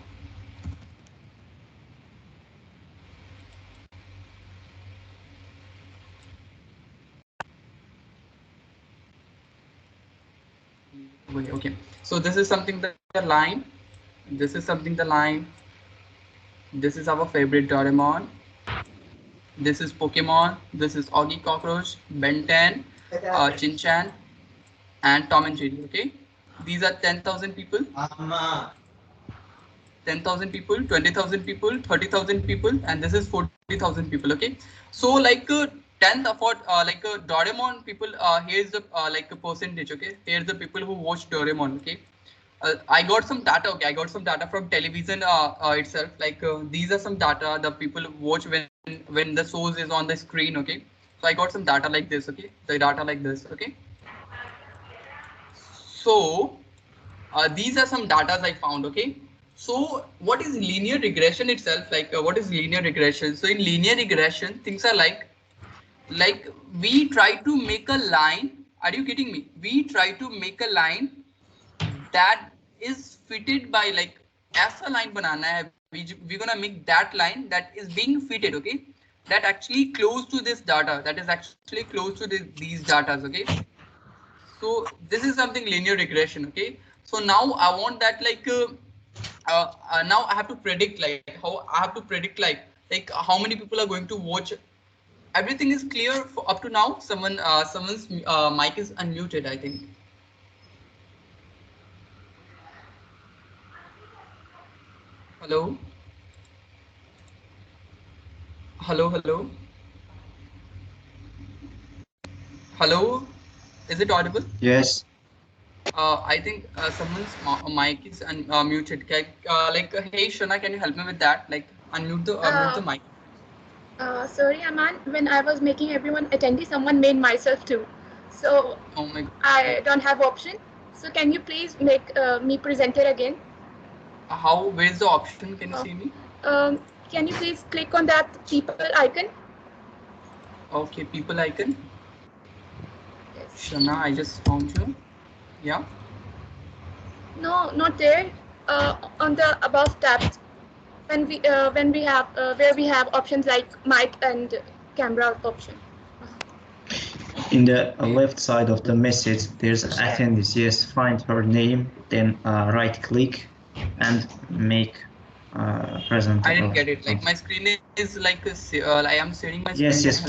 Okay, so this is something that the line. This is something the line. This is our favorite Doraemon. This is Pokemon. This is Augie Cockroach, Ben 10, Chin-chan, and Tom and Jerry. Okay, these are 10,000 people. 10,000 people, 20,000 people, 30,000 people, and this is 40,000 people. Okay, so like 10th of what Doraemon people. Here's the like a percentage. Okay, here's the people who watch Doraemon. Okay. I got some data. Okay, I got some data from television itself. Like these are some data the people watch when the source is on the screen. Okay, so I got some data like this. Okay, the data like this. Okay, so these are some data I found. Okay, so what is linear regression itself? Like what is linear regression? So in linear regression, things are like we try to make a line. Are you getting me? We try to make a line that is fitted by like ऐसा line बनाना है. We're gonna make that line that is being fitted. Okay, that actually close to this data. That is actually close to these data. Okay, so this is something linear regression. Okay, so now I want that like now I have to predict like how I have to predict like how many people are going to watch. Everything is clear for up to now. Someone's mic is unmuted, I think. Hello. Hello. Hello. Is it audible? Yes. I think someone's mic is muted. Hey Shana, can you help me with that? Like unmute the mic. Sorry, Aman. When I was making everyone attendee, someone made myself too. So oh my God. I don't have option. So can you please make me presenter again? How? Where's the option? Can you see me? Can you please click on that people icon? Okay, people icon. Yes. Shana, I just found you. Yeah. No, not there. On the above tab. When we have where we have options like mic and camera option. In the left side of the message, there's attendees. Yes, find her name, then right click and make present. I didn't get it. Like my screen is like I am sharing my screen. Yes,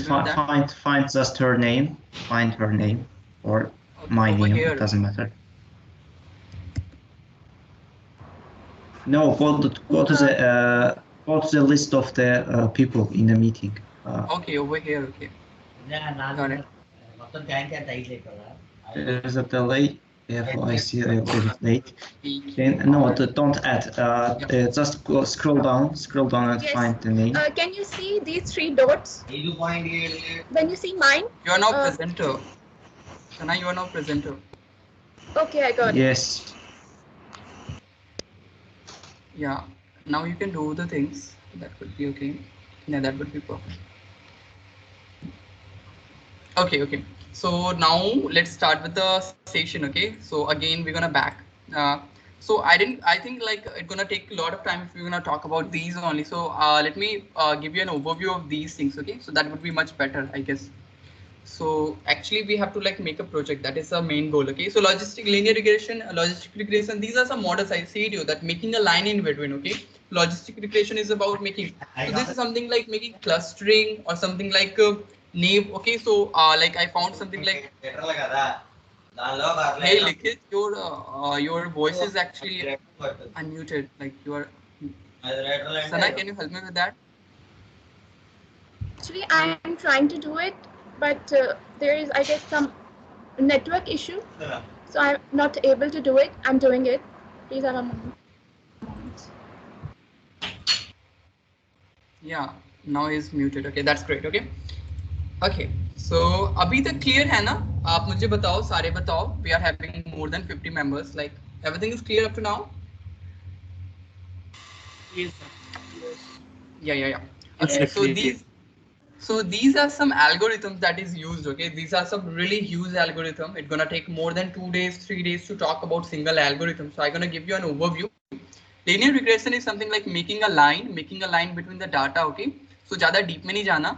find just her name. Find her name or my name. Here. It doesn't matter. No, go to the list of the people in the meeting. Okay, over here. Okay. Got it. There's a delay. Therefore, I see a little bit late. Then no, don't add. Just scroll down and yes. find the name. Can you see these 3 dots? When you see mine. You are now presenter. Shana, you are now presenter. Okay, I got it. Yes. Yeah. Now you can do the things. That would be okay. Yeah, that would be perfect. Okay. So now let's start with the session. Okay. So again, we're gonna back. So I think like it's gonna take a lot of time if we're gonna talk about these only. So let me give you an overview of these things. Okay. So that would be much better, I guess. So actually we have to like make a project. That is the main goal. Okay. So linear regression, these are some models I said you that making a line in between. Okay. Logistic regression is about making. So this is something like making clustering or something like naive. Okay. So like I found something like. Hey Likhit, your voice is actually unmuted. Like you are. Sana, can you help me with that? Actually, I am trying to do it, but there is, I guess, some network issue. So I'm not able to do it. I'm doing it. Please have a moment. Yeah, now he's muted. Okay, that's great. Okay, so अभी तक clear है ना? आप मुझे बताओ, सारे बताओ. We are having more than 50 members. Like everything is clear up to now? Yes. Yeah. Okay, so these are some algorithms that is used. Okay, these are some really huge algorithm. It's gonna take more than 2 days, 3 days to talk about single algorithm. So I'm gonna give you an overview. Linear regression is something like making a line between the data. Okay, so ज़्यादा deep में नहीं जाना.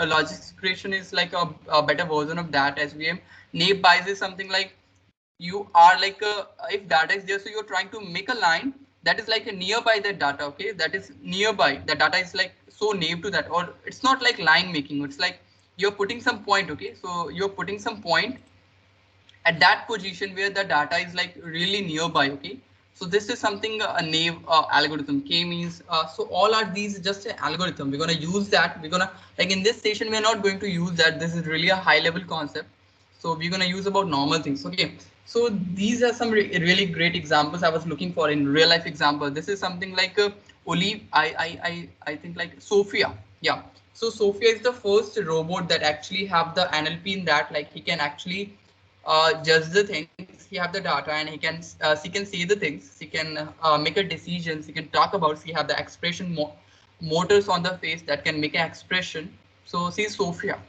Logistic regression is like a better version of that. SVM. Naive Bayes is something like you are like if data is there, so you're trying to make a line that is like a nearby the data, okay? That is nearby. The data is like so near to that, or it's not like line making. It's like you're putting some point, okay? So you're putting some point at that position where the data is like really nearby, okay? So this is something a naive algorithm. K means so all are these just an algorithm. We're gonna use that. We're gonna like in this session we're not going to use that. This is really a high level concept. So we're gonna use about normal things. Okay. So these are some really great examples I was looking for in real life example. This is something like Olive. I think like Sophia. Yeah. So Sophia is the first robot that actually have the NLP in that. Like he can actually judge the things. He have the data and he can see the things. He can make a decisions. He can talk about. He have the expression motors on the face that can make an expression. So see Sophia.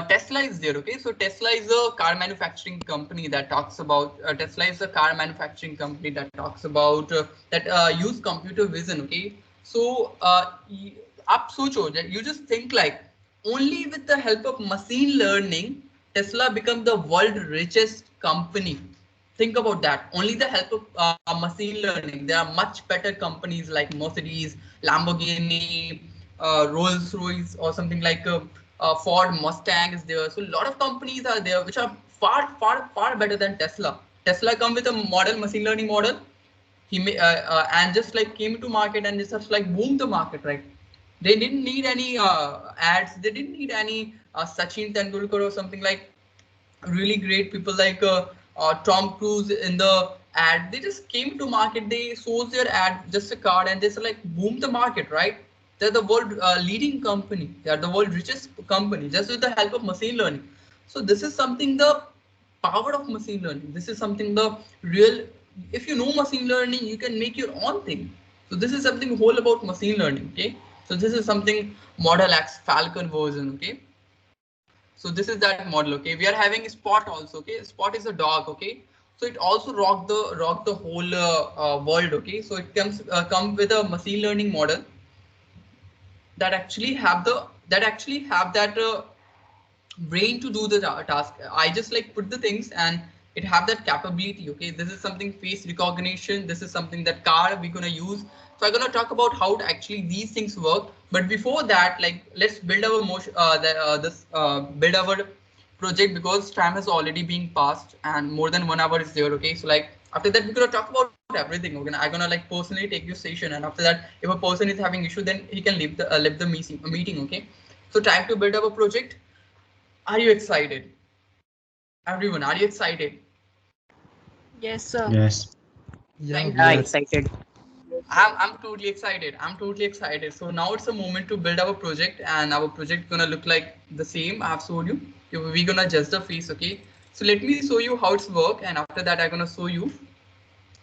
Tesla is there, okay? So Tesla is a car manufacturing company that talks about Tesla is a car manufacturing company that talks about that use computer vision, okay? So आप सोचो that you just think like only with the help of machine learning Tesla become the world richest company. Think about that. Only the help of machine learning. There are much better companies like Mercedes, Lamborghini, Rolls Royce, or something like Ford Mustang is there. So a lot of companies are there which are far better than Tesla. Tesla come with a model, machine learning model. He may and just like came to market and just like boom the market, right? They didn't need any ads. They didn't need any Sachin Tendulkar or something like really great people like Tom Cruise in the ad. They just came to market. They sold their ad, just a card, and they like boom the market, right? They're the world leading company. They are the world richest company just with the help of machine learning. So this is something the power of machine learning. This is something the real. If you know machine learning, you can make your own thing. So this is something whole about machine learning. Okay. So this is something Model X Falcon version. Okay. So this is that model. Okay. We are having Spot also. Okay. Spot is a dog. Okay. So it also rocked the whole world. Okay. So it come with a machine learning model that actually have that brain to do the task. I just like put the things and it have that capability. Okay, this is something face recognition. This is something that car we're gonna use. So I'm gonna talk about how to actually these things work. But before that, like let's build our motion. Build our project because time has already been passed and more than 1 hour is there. Okay, so like after that we're gonna talk about everything. Okay, I'm gonna like personally take your session, and after that, if a person is having issue, then he can leave the meeting. Okay, so time to build up a project. Are you excited? Everyone, are you excited? Yes, sir. Yes. Yeah, excited. I'm totally excited. I'm totally excited. So now it's a moment to build our project, and our project gonna look like the same. I've showed you. We're gonna adjust the face, okay? So let me show you how it's work, and after that, I'm gonna show you.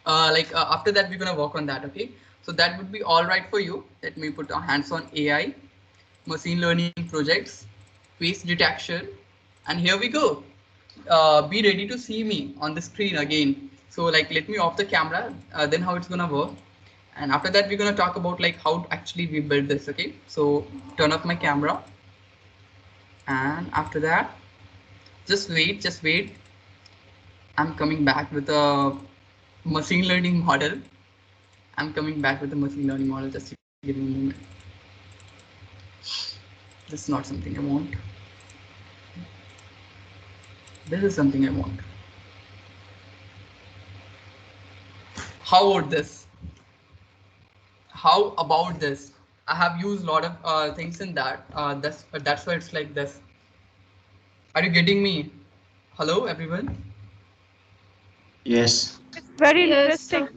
After that, we're gonna work on that, okay? So that would be all right for you. Let me put our hands on AI, machine learning projects, face detection, and here we go. Be ready to see me on the screen again. So like let me off the camera, then how it's gonna work. And after that, we're gonna talk about like how actually we build this. Okay, so turn off my camera, and after that, just wait. I'm coming back with a machine learning model. I'm coming back with a machine learning model. Just give me a moment. This is not something I want. This is something I want. How about this? How about this? I have used a lot of things in that. That's why it's like this. Are you getting me? Hello, everyone. Yes. It's very interesting.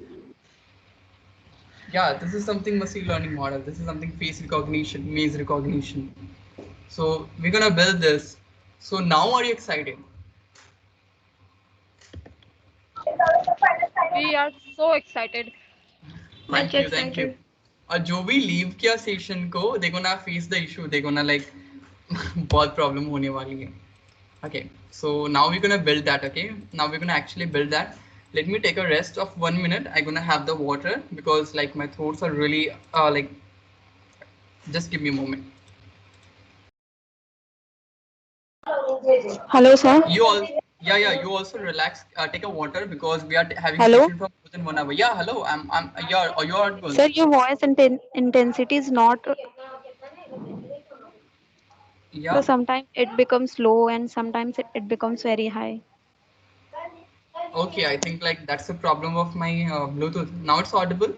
Yeah, this is something machine learning model. This is something face recognition, maze recognition. So we're gonna build this. So now are you excited? We are so excited. Thank you. जो भी leave किया session को, they're gonna face the issue. They're gonna like बहुत problem होने वाली है. Okay, so now we're gonna build that. Okay, now we're gonna actually build that. Let me take a rest of 1 minute. I'm gonna have the water because like my throats are really like. Just give me a moment. Hello, sir. You all. Yeah. You also relax. Take a water because we are having Hello? session for more than 1 hour. Yeah, hello. You're audible. Sir, your voice intensity is not. So Yeah. sometimes it becomes low and sometimes it becomes very high. Okay, I think like that's the problem of my Bluetooth. Now it's audible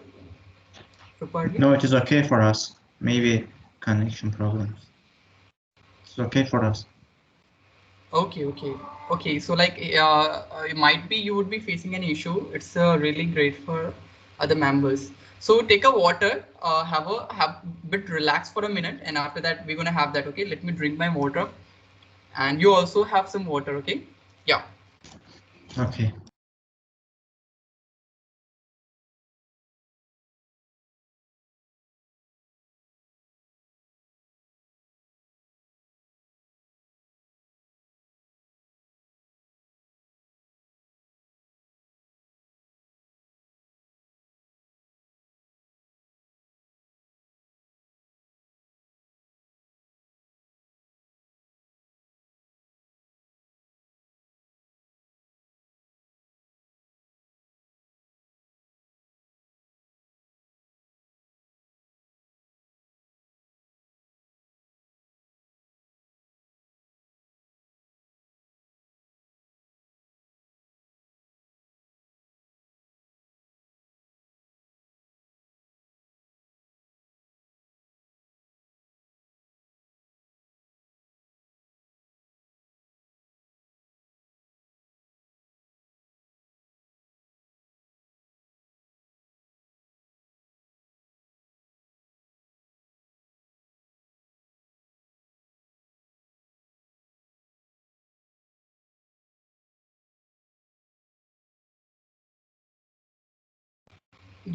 properly. No, it is okay for us. Maybe connection problems. It's okay for us. Okay. So like it might be you would be facing an issue. It's really great for other members. So take a water, have bit relax for a minute, and after that we're gonna have that. Okay, let me drink my water, and you also have some water. Okay, yeah. Okay.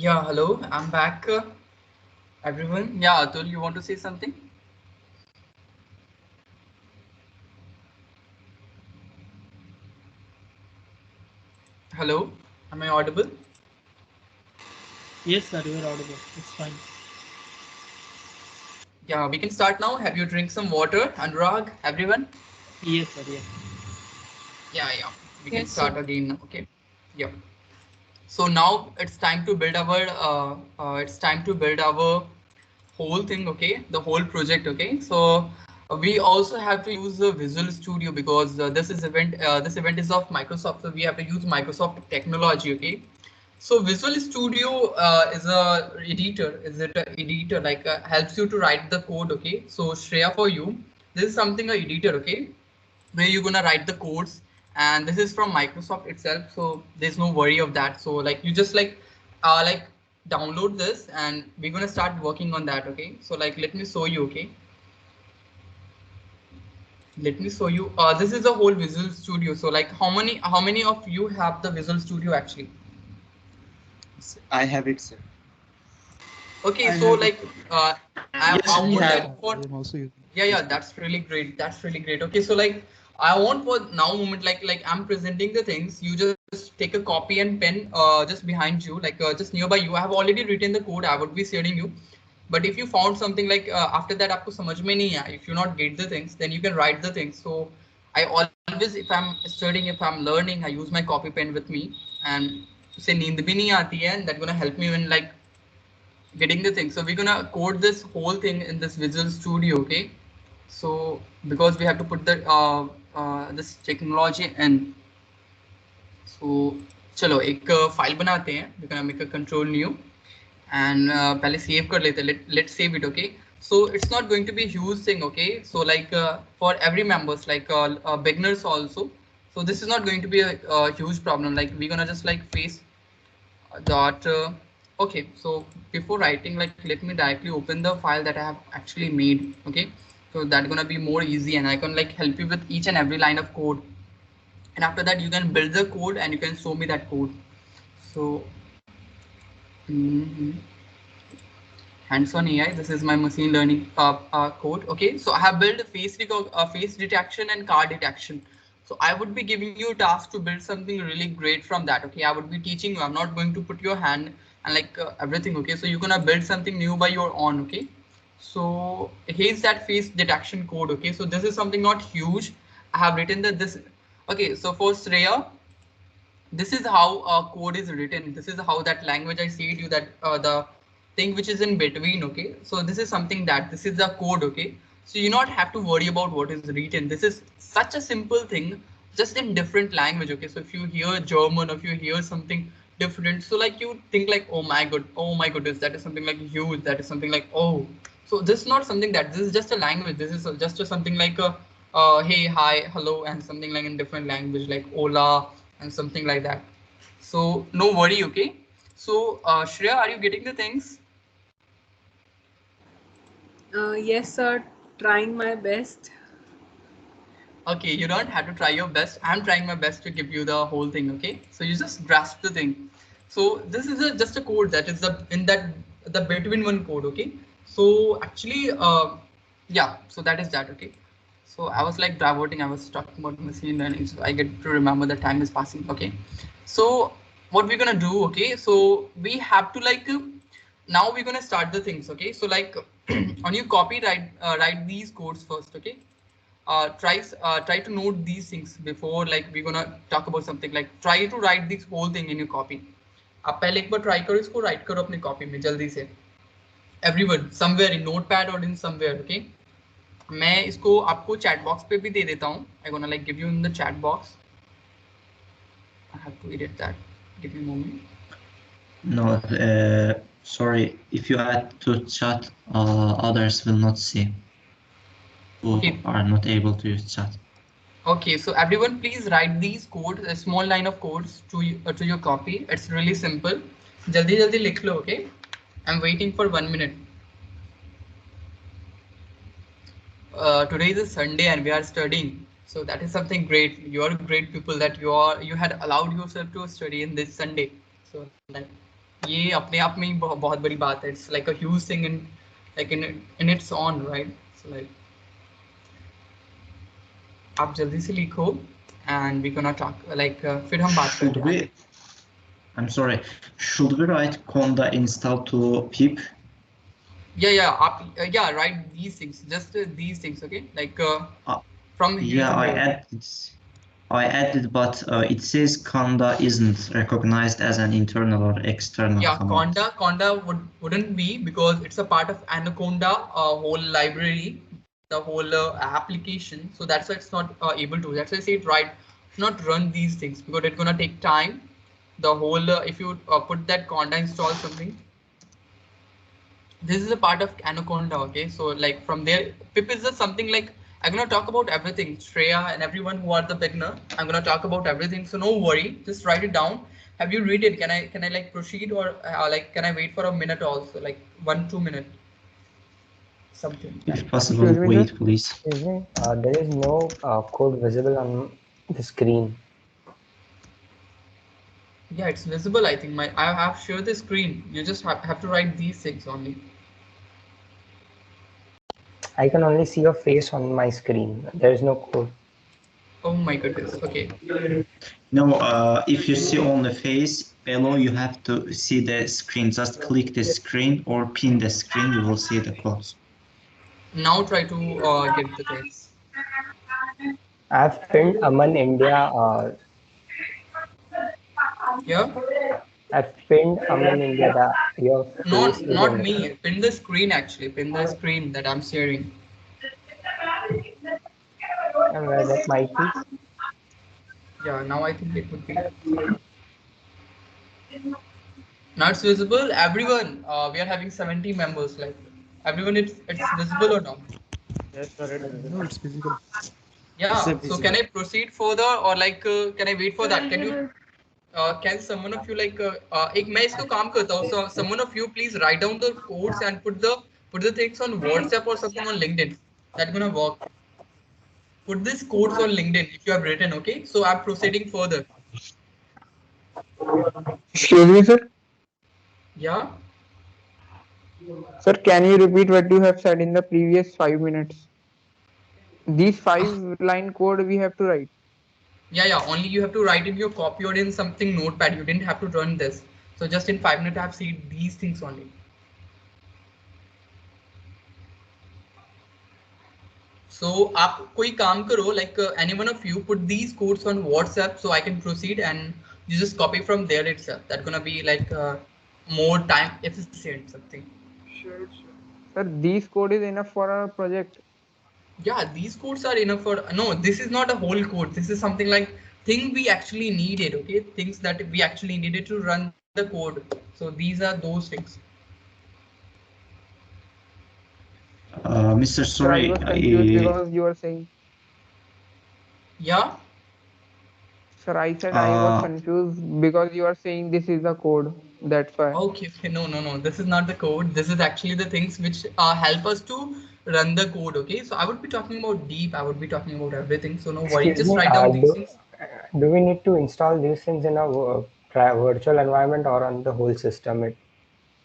Yeah, hello, I'm back, everyone. Yeah, Atul, you want to say something? Hello, am I audible? Yes, sir, you are audible. It's fine. Yeah, we can start now. Have you drink some water, Anurag, everyone? Yes, sir, yes. Yeah. We can Yes, start sir. again. Okay. Yeah. So now it's time to build our whole thing. Okay, the whole project. Okay. So we also have to use the Visual Studio because this event is of Microsoft, so we have to use Microsoft technology. Okay. So Visual Studio is a editor. Is it an editor like helps you to write the code? Okay. So Shreya, for you, this is something a editor. Okay, where you're gonna write the codes, and this is from Microsoft itself, so there's no worry of that. So like you just like download this and we're gonna start working on that. Okay, so like let me show you. Okay, let me show you. This is a whole Visual Studio. So like how many of you have the Visual Studio actually? I have it, sir. Okay, I so have it. like I Yes, we want have. that for. Yeah, that's really great. That's really great. Okay, so like I want for now moment like I'm presenting the things. You just take a copy and pen just behind you, like just nearby you. I have already written the code. I would be sharing you. But if you found something like after that आपको समझ में नहीं आया, if you not get the things, then you can write the things. So I always, if I'm studying, if I'm learning, I use my copy pen with me, and उसे नींद भी नहीं आती है, and that's gonna help me in like getting the thing. So we're gonna code this whole thing in this Visual Studio. Okay, so because we have to put the this technology in. So चलो एक file बनाते हैं. We're gonna make a control new and पहले save कर लेते हैं. Let's save it. Okay, so it's not going to be a huge thing. Okay, so like for every members, like beginners also, so this is not going to be a huge problem. Like we're gonna just like face dot okay, so before writing, like let me directly open the file that I have actually made. Okay, so that's gonna be more easy and I can like help you with each and every line of code, and after that you can build the code and you can show me that code. So mhm. Hands-on AI, this is my machine learning code. Okay, so I have built face detection and car detection. So I would be giving you a task to build something really great from that. Okay, I would be teaching you. I'm not going to put your hand and like everything. Okay, so you're gonna build something new by your own. Okay, so here's that face detection code. Okay, so this is something not huge. I have written that this Okay, so for Shreya, this is how code is written. This is how that language I said you that the thing which is in between. Okay, so this is something that this is the code. Okay, so you not have to worry about what is written. This is such a simple thing, just in different language. Okay, so if you hear German, or if you hear something different, so like you think like, oh my goodness, that is something like huge. That is something like, oh. So this is not something that this is just a language. This is just a something like a hey, hi, hello, and something like in different language like hola and something like that. So no worry, okay? So Shreya, are you getting the things? Yes, sir. Trying my best. Okay, you don't have to try your best. I'm trying my best to give you the whole thing, okay? So you just grasp the thing. So this is just a code that is the between one code, okay? So actually, yeah, so that is that, okay? So I was like diverting, I was talking about machine learning, so I get to remember the time is passing, okay? So what we're gonna do, okay? So we have to like, now we're gonna start the things, okay? So like on your copy, write these codes first, okay? Try to note these things before like we're gonna talk about something like try to write this whole thing in your copy. आप पहले एक बार try करो इसको write करो अपने copy में जल्दी से. Everyone somewhere in notepad or in somewhere, okay? मैं इसको आपको chat box पे भी दे देता हूँ. I'm gonna like give you in the chat box. I have to edit that. Give me a moment. No, sorry. If you add to chat, others will not see. Who Okay. are not able to use chat. Okay, so everyone, please write these codes, a small line of codes to your copy. It's really simple. जल्दी जल्दी लिख लो, okay? I'm waiting for 1 minute. Today is a Sunday and we are studying, so that is something great. You are great people that you had allowed yourself to study in this Sunday. So like ये अपने आप में ही बहुत बड़ी बात है. It's like a huge thing in its own, right? So like आप जल्दी से लिखो and we're gonna talk like फिर हम बात Should we? I'm sorry. Should we write conda install to pip? Yeah, write these things, just these things, okay? Like from here Yeah, to I here. added, but it says conda isn't recognized as an internal or external Yeah, command. conda wouldn't be because it's a part of Anaconda whole library, the whole application. So that's why it's not able to. That's why I say it right. Not run these things because it's gonna take time. The whole if you put that conda install something. This is a part of Anaconda, okay? So like from there, pip is just something like I'm gonna talk about everything. Shreya and everyone who are the beginner, I'm gonna talk about everything. So no worry, just write it down. Have you read it? Can I like proceed or like can I wait for a minute also, like 1-2 minutes? Something. If possible, Excuse me, wait, sir. please. Excuse me. There is no code visible on the screen. Yeah, it's visible. I think I have shared the screen. You just have to write these things only. I can only see your face on my screen. There is no code. Oh my goodness. Okay. No, if you see only face, below you have to see the screen. Just click the screen or pin the screen, you will see the codes. Now try to get the things. I've pinned Aman India. Yeah. I've pinned Aman India. Your face is Not in me. the. Pin the screen actually. Pin the screen that I'm sharing. And where that might be. Yeah, now I think it would be. Now it's visible. Everyone, we are having 70 members. Like everyone, it's visible or not? Yes, sir. It's visible. Yeah. So can I proceed further or like can I wait for that? Can someone of you like एक मैं इसको काम करता हूँ. So someone of you please write down the codes and put the things on WhatsApp or something on LinkedIn. That's gonna work. Put these codes on LinkedIn if you have written. Okay. So I'm proceeding further. Excuse me, sir. Yeah. Sir, can you repeat what you have said in the previous 5 minutes? These 5-line code we have to write. Yeah. Only you have to write in your copy or in something notepad. You didn't have to run this. So just in 5 minutes, I have seen these things only. So आप कोई काम करो, like any one of you put these codes on WhatsApp so I can proceed, and you just copy from there itself. That's gonna be like more time efficient something. Sure. Sir, these code is enough for our project. Yeah, these codes are enough for, no, this is not a whole code. This is something like thing we actually needed, okay? Things that we actually needed to run the code. So these are those things. Mr. Sir, I Sorry, was confused because you were saying. Yeah. Sir, I said I was confused because you are saying this is the code. That's why. Okay, no. This is not the code. This is actually the things which help us to run the code. Okay, so I would be talking about deep. I would be talking about everything. So no worry. Excuse Just me, write down these things. do we need to install these things in a virtual environment or on the whole system?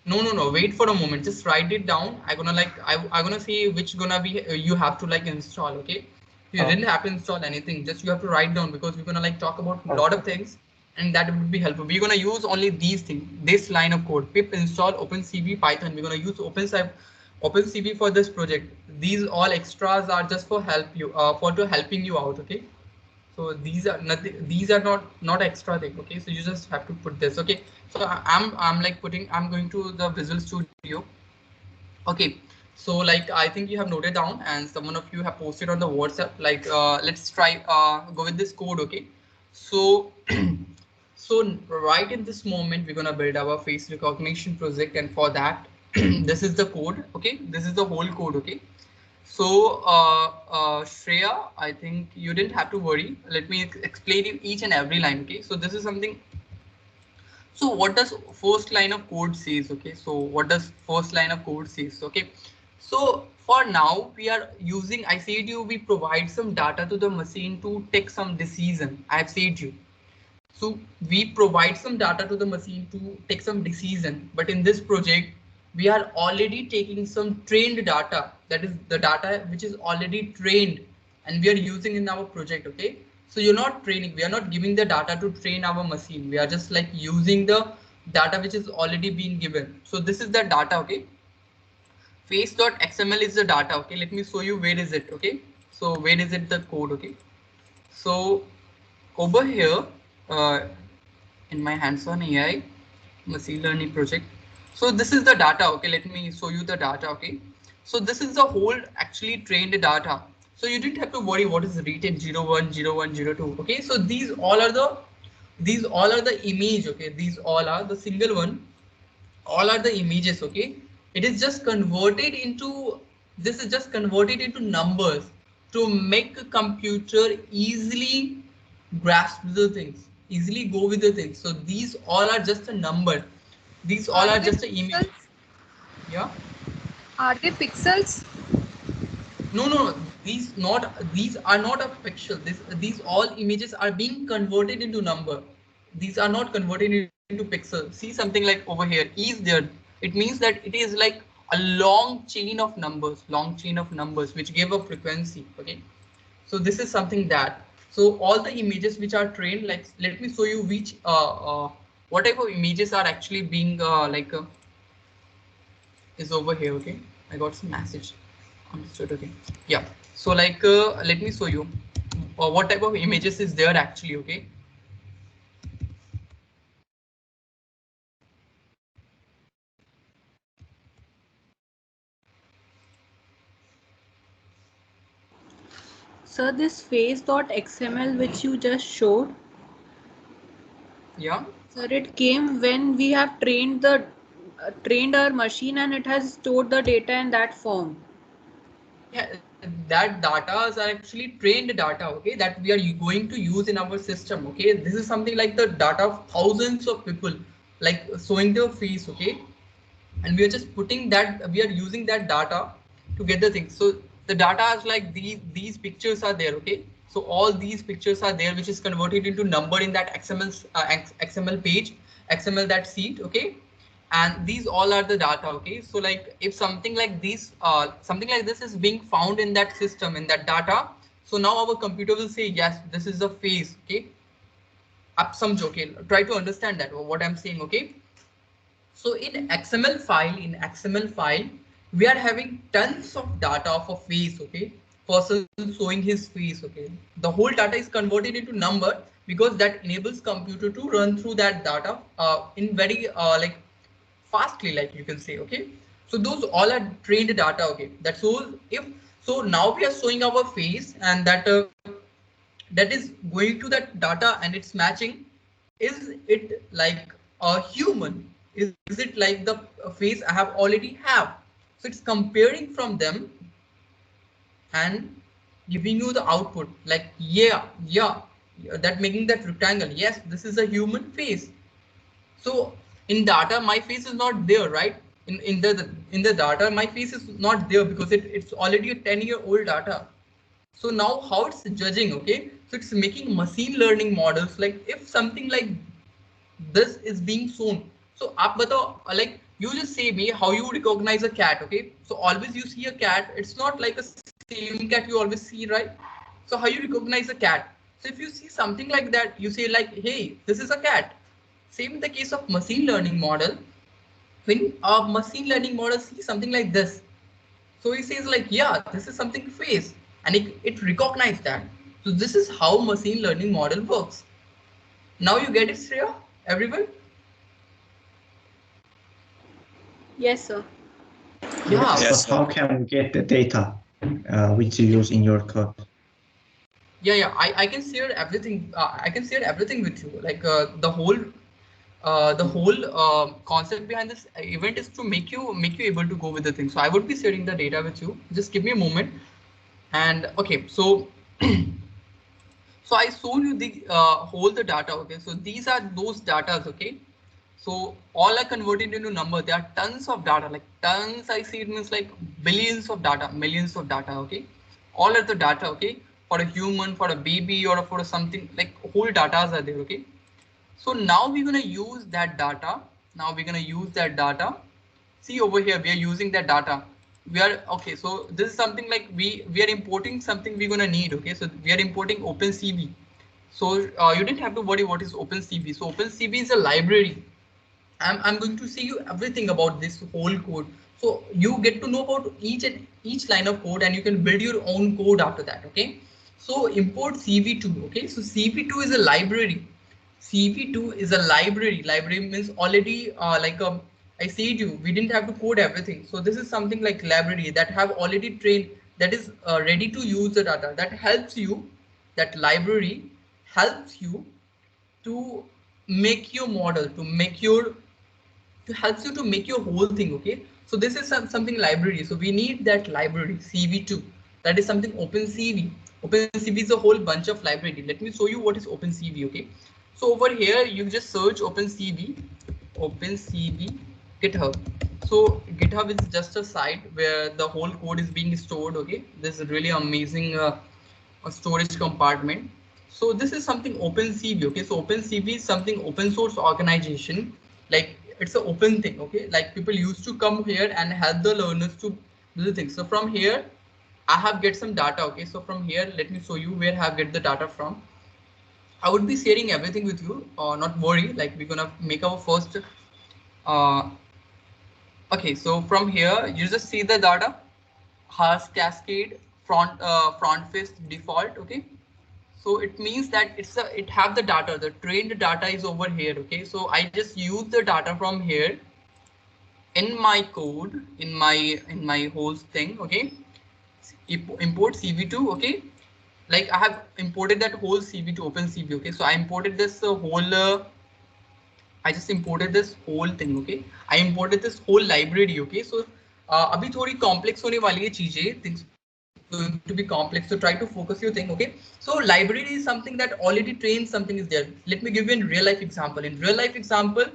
No. Wait for a moment. Just write it down. I'm gonna see which gonna be you have to like install. Okay, you didn't have to install anything. Just you have to write down, because we're gonna like talk about a lot of things, and that would be helpful. We're gonna use only these things. This line of code: pip install OpenCV Python. We're gonna use OpenCV for this project. These all extras are just for helping you out. Okay. So these are nothing. These are not extra thing. Okay, so you just have to put this. Okay, so I'm going to the Visual Studio. Okay, so like I think you have noted down, and someone of you have posted on the WhatsApp. Like let's try go with this code. Okay, so so right in this moment we're gonna build our face recognition project, and for that this is the code. Okay, this is the whole code. Okay. So, Shreya, I think you didn't have to worry. Let me explain you each and every line. Okay, so this is something. So, what does first line of code says? Okay, so what does first line of code says? Okay, so for now we are using. I said you we provide some data to the machine to take some decision. I have said you. So we provide some data to the machine to take some decision. But in this project, we are already taking some trained data. That is the data which is already trained, and we are using in our project. Okay. So you're not training. We are not giving the data to train our machine. We are just like using the data which is already being given. So this is the data. Okay. Face.xml is the data. Okay. Let me show you where is it. Okay. So where is it the code? Okay. So over here, in my hands-on AI machine learning project. So this is the data. Okay, let me show you the data. Okay, so this is the whole actually trained data. So you didn't have to worry what is written 01, 01, 02. Okay, so these all are the image. Okay, these all are the single one. All are the images. Okay, it is just converted into, this is just converted into numbers to make a computer easily grasp the things, easily go with the things. So these all are just a number. These all are just an image. Yeah. Are they pixels? No. These are not a pixel. These all images are being converted into number. These are not converted into pixels. See something like over here is there. It means that it is like a long chain of numbers, which give a frequency. Okay. So this is something that, so all the images which are trained, like let me show you which what type of images are actually being is over here. Okay, I got some message. Understood. Okay, yeah. So like let me show you what type of images is there actually. Okay. So this face.xml which you just showed. Yeah. Sir, it came when we have trained our machine, and it has stored the data in that form. Yeah, that data are actually trained data. Okay, that we are going to use in our system. Okay, this is something like the data of thousands of people, like showing their face. Okay, and we are just putting that, we are using that data to get the things. So the data is like these pictures are there. Okay, so all these pictures are there, which is converted into number in that XML page, XML that sheet. Okay, and these all are the data. Okay, so like if something like this is being found in that system, in that data, so now our computer will say yes, this is the face. Okay, up some joke. Okay, try to understand that what I'm saying. Okay, so in XML file, we are having tons of data of a face. Okay, person showing his face. Okay, the whole data is converted into number because that enables computer to run through that data in very like fastly, like you can say. Okay, so those all are trained data. Okay, that shows if so now we are showing our face, and that is going to that data and it's matching. Is it like a human? Is it like the face I have already have? So it's comparing from them and giving you the output like, yeah, that making that rectangle. Yes, this is a human face. So in data, my face is not there, right? In the data, my face is not there because it's already a 10-year-old data. So now how it's judging, okay? So it's making machine learning models. Like if something like this is being shown, so aap batao, like you just say me how you recognize a cat, okay? So always you see a cat, it's not like a same cat you always see, right? So how you recognize a cat? So if you see something like that, you say like, hey, this is a cat. Same in the case of machine learning model. When a machine learning model sees something like this, so he says like, yeah, this is something face, and it recognizes that. So this is how machine learning model works. Now you get it, Shreya, everyone? Yes, sir. Yeah. Yes, but how can we get the data which you use in your code? Yeah, I can share everything. I can share everything with you. Like the whole concept behind this event is to make you able to go with the thing. So I would be sharing the data with you. Just give me a moment. And okay, so so I showed you the whole the data. Okay, so these are those datas. Okay, so all are converted into number. There are tons of data, like tons. I see it means like billions of data, millions of data. Okay, all are the data. Okay, for a human, for a baby, or for something like whole datas are there. Okay, so now we're gonna use that data. See over here, we are using that data. We are okay. So this is something like we are importing something we're gonna need. Okay, so we are importing OpenCV. So you didn't have to worry what is OpenCV. So OpenCV is a library. I'm going to see you everything about this whole code. So you get to know about each line of code, and you can build your own code after that. Okay. So import CV2. Okay. So CV2 is a library. CV2 is a library. Library means already like I said you, we didn't have to code everything. So this is something like library that have already trained, that is ready to use the data, that helps you, that library helps you to make your model, to helps you to make your whole thing. Okay, so this is something library. So we need that library CV2. That is something OpenCV. OpenCV is a whole bunch of library. Let me show you what is OpenCV. Okay, so over here you just search OpenCV GitHub. So GitHub is just a site where the whole code is being stored. Okay, this is really amazing storage compartment. So this is something OpenCV. Okay, so OpenCV is something open source organization. Like it's an open thing. Okay, like people used to come here and help the learners to do the things. So from here, I have get some data. Okay, so from here, let me show you where I have get the data from. I would be sharing everything with you. Not worry. Like we're gonna make our first. Okay, so from here, you just see the data. Has cascade front face default. Okay. So it means that it have the data, the trained data is over here. Okay, so I just use the data from here in my code, in my whole thing. Okay, import CV2. Okay, like I have imported that whole CV to OpenCV. Okay, so I imported this whole I just imported this whole thing. Okay, I imported this whole library. Okay, so अभी थोड़ी complex होने वाली है चीजें, things going to be complex, so try to focus your thing. Okay, so library is something that already trained something is there. Let me give you a real life example. In real life example,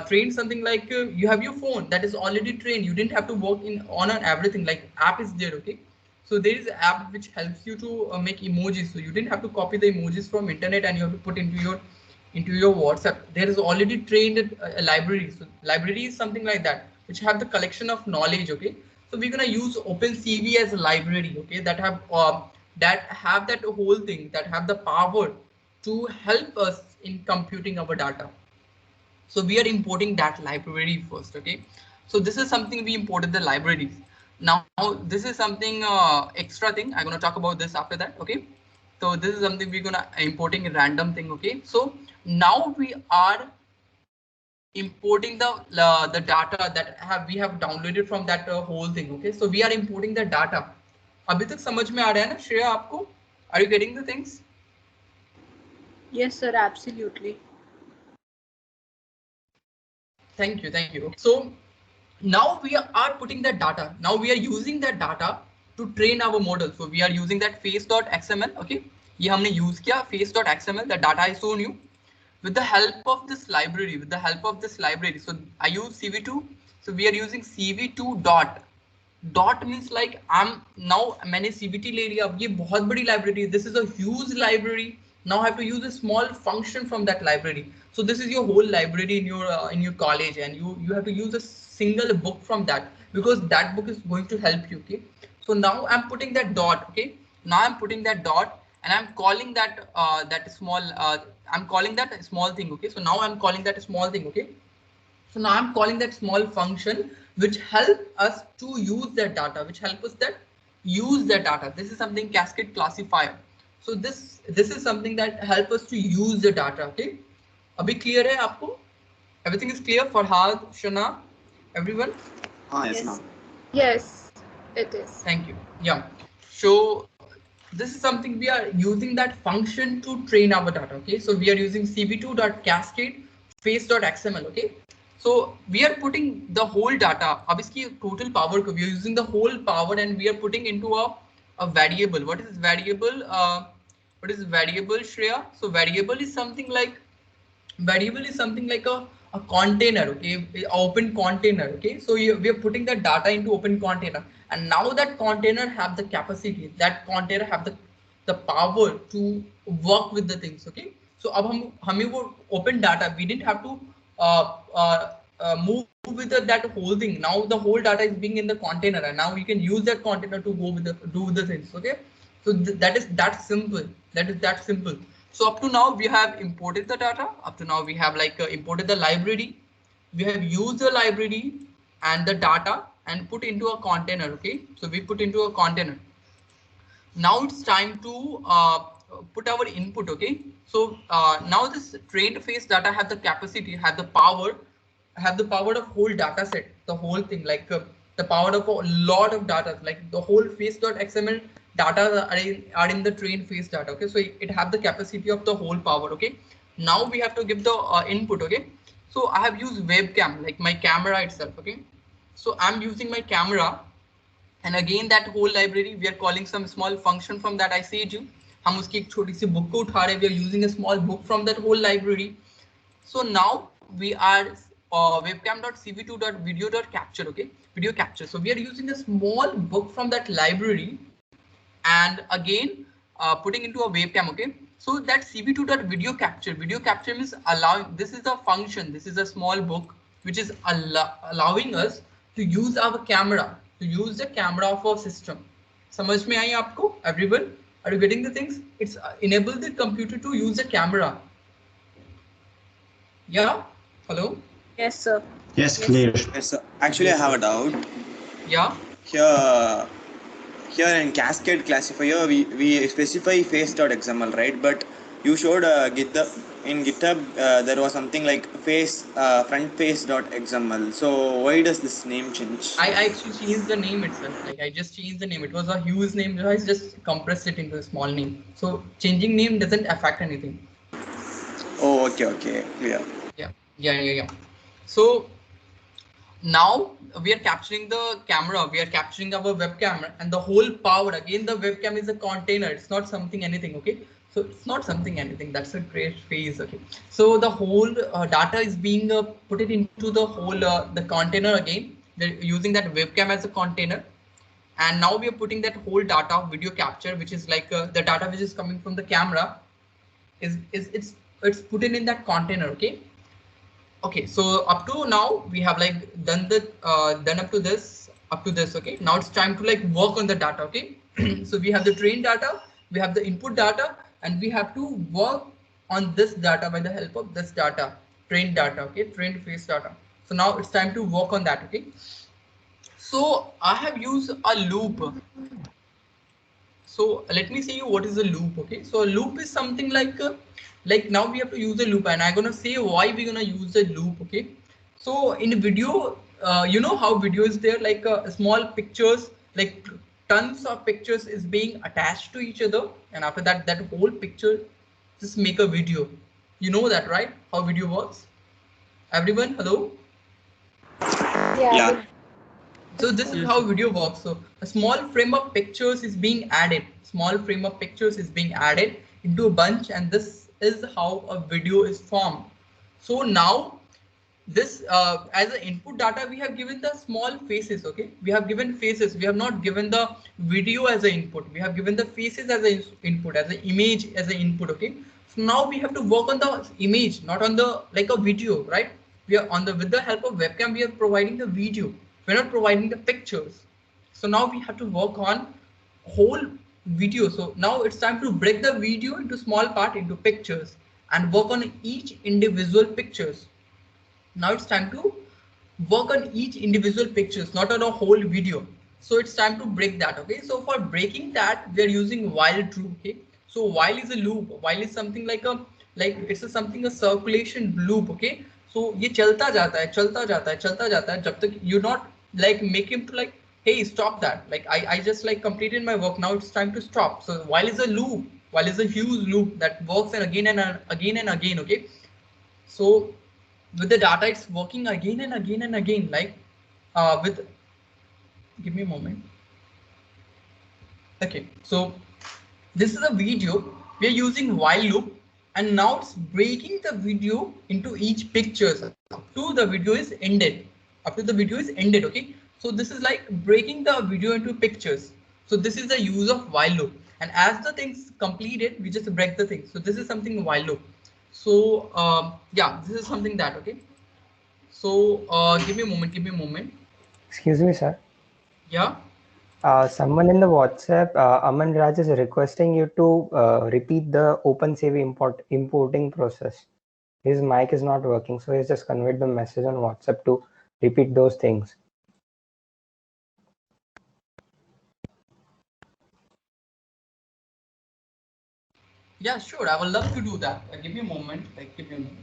train something like you have your phone that is already trained. You didn't have to work in on everything, like app is there. Okay, so there is an app which helps you to make emojis. So you didn't have to copy the emojis from internet and you have to put into your WhatsApp. There is already trained a library. So library is something like that, which have the collection of knowledge. Okay, so we're gonna use OpenCV as a library. Okay, that have that whole thing, that have the power to help us in computing our data. So we are importing that library first. Okay, so this is something we imported the libraries. Now this is something extra thing. I'm gonna talk about this after that. Okay. So this is something we're gonna importing a random thing. Okay. So now we are importing the data that we have downloaded from that whole thing. Okay. So we are importing the data. अभी तक समझ में आ रहा है ना श्रेया आपको? Are you getting the things? Yes, sir. Absolutely. Thank you. Thank you. So now we are putting that data. Now we are using that data to train our model. So we are using that face.xml. Okay. ये हमने use किया face.xml. The data I shown you with the help of this library. So I use CV2. So we are using CV2 dot. Dot means like I'm now मैंने CVT ले लिया. अब ये बहुत बड़ी library. This is a huge library. Now I have to use a small function from that library. So this is your whole library in your college, and you have to use a single book from that, because that book is going to help you. Okay. So now I'm putting that dot. Okay. Now I'm putting that dot, and I'm calling that I'm calling that a small thing. Okay. So now I'm calling that a small thing. Okay. So now I'm calling that small function which help us to use that data, This is something cascade classifier. So this is something that help us to use the data. Okay. Abhi clear hai aapko? Everything is clear? Farhad, Shana, everyone? Yes, ma'am. Yes, it is. Thank you. Yeah. So this is something we are using that function to train our data. Okay. So we are using cv2.cascade face.xml. Okay. So we are putting the whole data. अब इसकी total power को we are using the whole power, and we are putting into a variable. What is variable? What is variable, Shreya? So variable is something like a container. Okay, open container. Okay, so we are putting the data into open container, and now that container have the capacity. That container have the power to work with the things. Okay, so अब हमें वो open data, we didn't have to move with that whole thing. Now the whole data is being in the container, and now you can use that container to go with do the things. Okay, so that is that simple. So up to now we have imported the data. Up to now we have imported the library. We have used the library and the data and put into a container. Okay, so we put into a container. Now it's time to put our input. Okay, so now this trained face data have the capacity, have the power of whole data set, the whole thing, the power of a lot of data, like the whole face.xml data are in the trained face data. Okay, so it have the capacity of the whole power. Okay, now we have to give the input. Okay, so I have used webcam, like my camera itself. Okay, so I'm using my camera, and again that whole library we are calling some small function from that I said you. हम उसकी एक छोटी सी book को उठा रहे हैं. We are using a small book from that whole library. So now we are webcam.cv2.video.capture. Okay, video capture. So we are using a small book from that library, and again putting into a webcam. Okay, so that cv2.video capture means allowing, this is a function, this is a small book which is allowing us to use our camera, to use the camera of our system. समझ में आई आपको, everyone? Are you getting the things? It's enable the computer to use the camera. Yeah, hello? Yes, sir. Yes, clear. Yes, sir. Actually, I have a doubt. Yeah. Here in Cascade classifier, we specify face.xml, right? But you showed in GitHub there was something like front face.xml. So why does this name change? I actually changed the name itself. Like I just changed the name. It was a huge name. I just compressed it into a small name. So changing name doesn't affect anything. Oh, okay, clear. Yeah. So now we are capturing the camera, we are capturing our webcam, and the whole power, again the webcam is a container, it's not something anything. Okay, so it's not something anything, that's a great phrase. Okay, so the whole data is being put it into the whole the container. Again they're using that webcam as a container, and now we are putting that whole data of video capture, which is like the data which is coming from the camera it's put in that container. Okay, so up to now we have done up to this. Okay, now it's time to work on the data. Okay, so we have the trained data, we have the input data, and we have to work on this data by the help of this data, trained data. Okay, trained face data. So now it's time to work on that. Okay, So I have used a loop. So let me say you what is a loop. Okay, so a loop is something like now we have to use a loop, and I'm gonna say why we're gonna use a loop. Okay, so in video, you know how video is there, like small pictures, like tons of pictures is being attached to each other, and after that that whole picture just make a video. You know that, right? How video works? Everyone, hello? Yeah. So this is how video works. So a small frame of pictures is being added. Small frame of pictures is being added into a bunch, and this is how a video is formed. So now this as an input data, we have given the small faces. Okay, we have given faces. We have not given the video as an input. We have given the faces as an input, as an image as an input. Okay, so now we have to work on the image, not on the like a video, right? We are on the with the help of webcam, we are providing the video. We're not providing the pictures. So now we have to work on whole video. So now it's time to break the video into small part into pictures and work on each individual pictures. Now it's time to work on each individual pictures, not on a whole video. So it's time to break that. Okay, so for breaking that, we are using while true. Okay, so while is a loop. While is something like it's a something a circulation loop. Okay, so ये चलता जाता है, चलता जाता है, चलता जाता है जब तक you not like make him to like, hey, stop that, like I just like completed my work, now it's time to stop. So while is a loop, while is a huge loop that works and again and again and again. Okay, so with the data it's working again and again and again, like with, give me a moment. Okay, so this is a video, we are using while loop, and now it's breaking the video into each pictures up to the video is ended, after the video is ended. Okay, so this is like breaking the video into pictures. So this is the use of while loop, and as the things completed, we just break the thing. So this is something while loop. So yeah, this is something that. Okay, so give me a moment. Excuse me, sir. Yeah. Someone in the WhatsApp, Aman Raj, is requesting you to repeat the OpenCV importing process. His mic is not working, so he's just conveyed the message on WhatsApp to repeat those things. Yeah, sure. I would love to do that. Give me a moment. Like, give me a moment.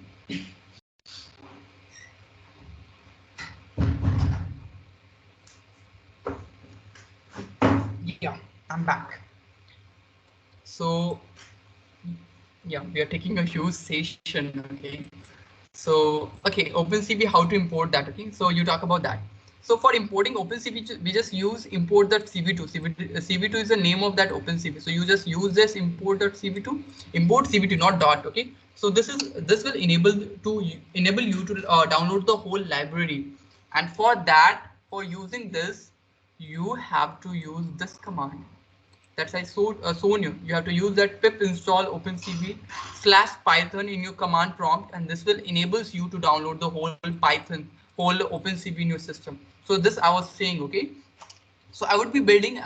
Yeah, I'm back. So, yeah, we are taking a huge session. Okay. So, okay, OpenCV, how to import that? Okay. So you talk about that. So for importing OpenCV, we just use import.cv2. CV2 is the name of that OpenCV. So you just use this import.cv2, import CV2, not dot. Okay. So this will enable you to download the whole library. And for that, for using this, you have to use this command. That's I shown you. You have to use that pip install OpenCV/Python in your command prompt, and this will enables you to download the whole Python, whole OpenCV in your system. So this I was saying. Okay, so I would be building.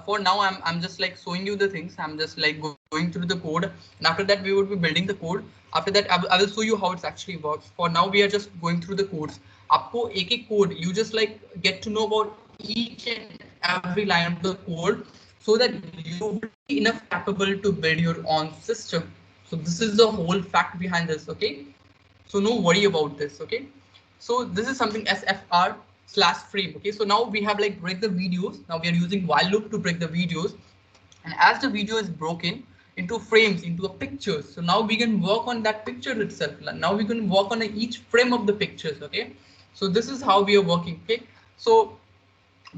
For now, I'm just like showing you the things. I'm just like going through the code, and after that we would be building the code. After that, I will show you how it actually works. For now, we are just going through the codes. Aapko ek code, you just like get to know about each and every line of the code, so that you will be enough capable to build your own system. So this is the whole fact behind this. Okay, so no worry about this. Okay, so this is something SFR/frame. Okay, so now we have like break the videos. Now we are using while loop to break the videos, and as the video is broken into frames, into a pictures, so now we can work on that picture itself. Now we can work on each frame of the pictures. Okay, so this is how we are working. Okay, so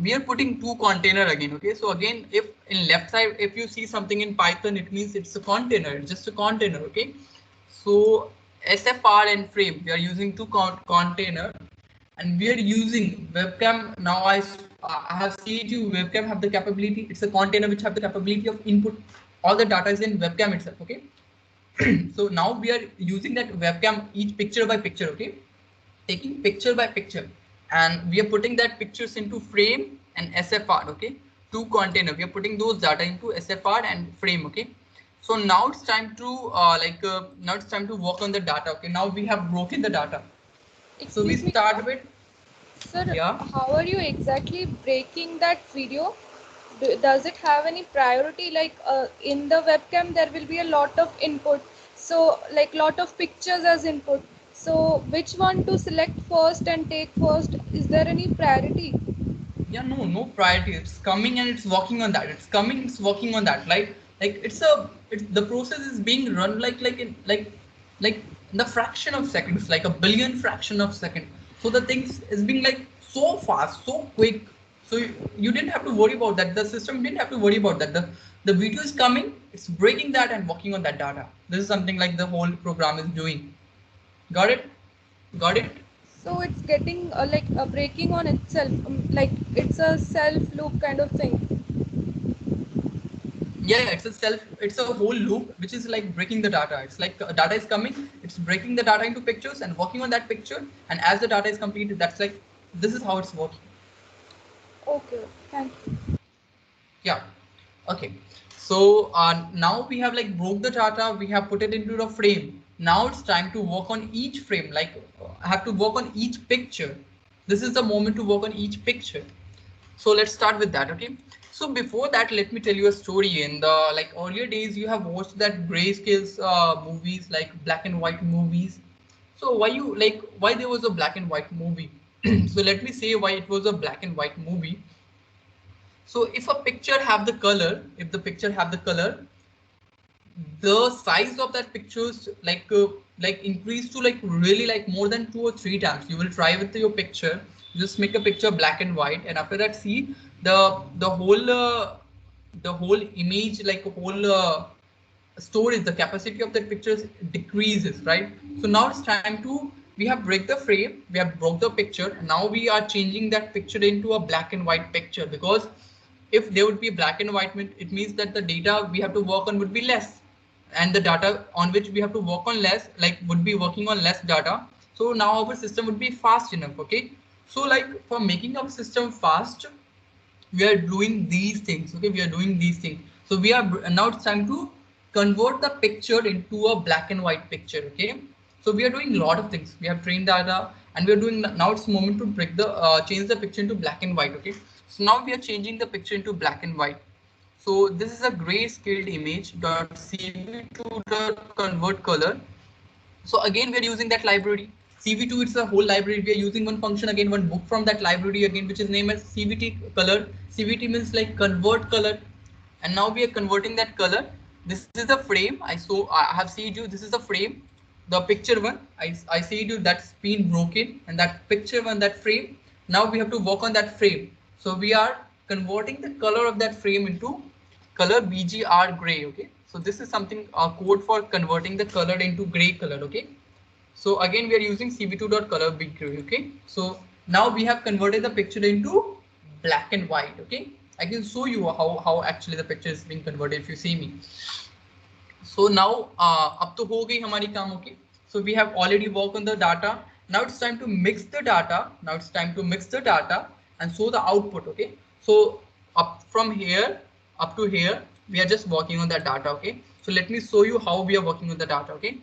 we are putting two container again. Okay, so again, if in left side, if you see something in Python, it means it's a container, it's just a container. Okay, so SFR and frame, we are using two container, and we are using webcam. Now I have seen you webcam have the capability, it's a container which have the capability of input all the data is in webcam itself. Okay, so now we are using that webcam each picture by picture. Okay, taking picture by picture, and we are putting that pictures into frame and SFR. Okay, two container, we are putting those data into SFR and frame. Okay, so now it's time to now it's time to work on the data. Okay, now we have broken the data. So we start with, Sir, Yeah. how are you exactly breaking that video? Does it have any priority? Like in the webcam, there will be a lot of input. So like lot of pictures as input. So which one to select first and take first? Is there any priority? Yeah, no priority. It's coming and it's working on that. It's coming, it's working on that. Like it's the process is being run like in the fraction of seconds, like a billion fraction of second. So the things is being like so fast, so quick. So you didn't have to worry about that. The system didn't have to worry about that. The video is coming, it's breaking that and working on that data. This is something like the whole program is doing. Got it? Got it? So it's getting like breaking on itself. Like it's a self loop kind of thing. Yeah, it's a whole loop which is like breaking the data. It's like data is coming, it's breaking the data into pictures and working on that picture, and as the data is completed, that's like this is how it's working. Okay, thank you. Yeah. Okay, so now we have like broke the data, we have put it into the frame. Now it's time to work on each frame, like I have to work on each picture. This is the moment to work on each picture. So let's start with that. Okay, so before that, let me tell you a story. In the like earlier days, you have watched that grayscales movies, like black and white movies. So why there was a black and white movie? So let me say why it was a black and white movie. So if a picture have the color, if the picture have the color, the size of that pictures like increase to like really like more than 2 or 3 times. You will try with your picture, just make a picture black and white, and after that see the whole image, like a whole storage, the capacity of that pictures decreases, right? So now it's time to, we have break the frame, we have broke the picture, and now we are changing that picture into a black and white picture, because if there would be black and white, it means that the data we have to work on would be less, and the data on which we have to work on less, like would be working on less data. So now our system would be fast enough. Okay, so like for making our system fast, we are doing these things. Okay, we are doing these things. So we are now, it's time to convert the picture into a black and white picture. Okay, so we are doing a lot of things. We have trained data, and we are doing, now it's moment to break the change the picture into black and white. Okay, so now we are changing the picture into black and white. So this is a grayscaled image.cv2.convert color. So again, we are using that library. CV2, it's a whole library. We are using one function again, one book from that library again, which is named as CVT color. CVT means like convert color. And now we are converting that color. This is the frame. I have seen you. This is the frame. The picture one, I see you, that's been broken, and that picture one, that frame. Now we have to work on that frame. So we are converting the color of that frame into color BGR gray. Okay, so this is something code for converting the color into gray color. Okay, so again we are using cv2.color gray. Okay, so now we have converted the picture into black and white. Okay, I can show you how actually the picture is being converted if you see me. So now up to ho gayi hamari kaam. Okay, so we have already worked on the data. Now it's time to mix the data. Now it's time to mix the data and show the output. Okay, so up from here up to here, we are just working on that data. Okay, so let me show you how we are working on the data. Okay,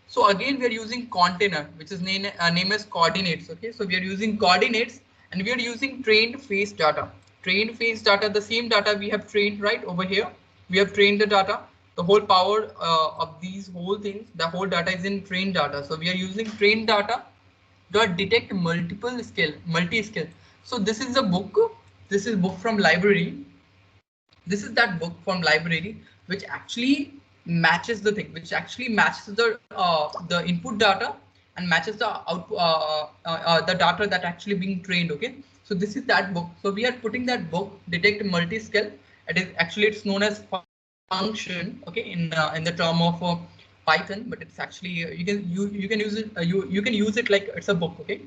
so again we are using container, which is name as coordinates. Okay, so we are using coordinates, and we are using trained face data. Trained face data, the same data we have trained right over here. We have trained the data. The whole power of these whole things, the whole data is in trained data. So we are using trained data to detect multi-scale. So this is a book. This is book from library. This is that book from library which actually matches the thing, which actually matches the input data and matches the output the data that actually being trained. Okay, so this is that book. So we are putting that book, detect multi-scale. It is actually, it's known as function. Okay, in the term of Python, but it's actually you can use it you can use it like it's a book. Okay,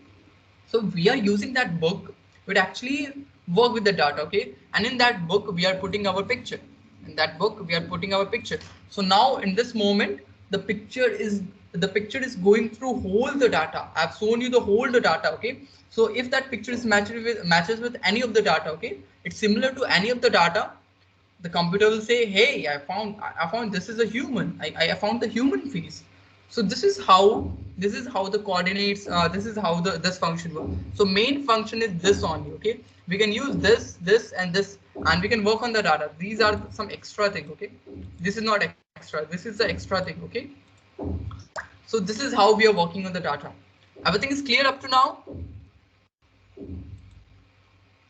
so we are using that book to actually work with the data. Okay, and in that book we are putting our picture. In that book we are putting our picture. So now in this moment the picture is going through whole the data. I've shown you the whole the data. Okay, so if that picture is matches with any of the data, okay, it's similar to any of the data, the computer will say, hey, I found this is a human. I found the human face. So this is how the coordinates. This is how this function works. So main function is this only. Okay, we can use this, and this, and we can work on the data. These are some extra thing. Okay, this is not extra. This is the extra thing. Okay, so this is how we are working on the data. Everything is clear up to now.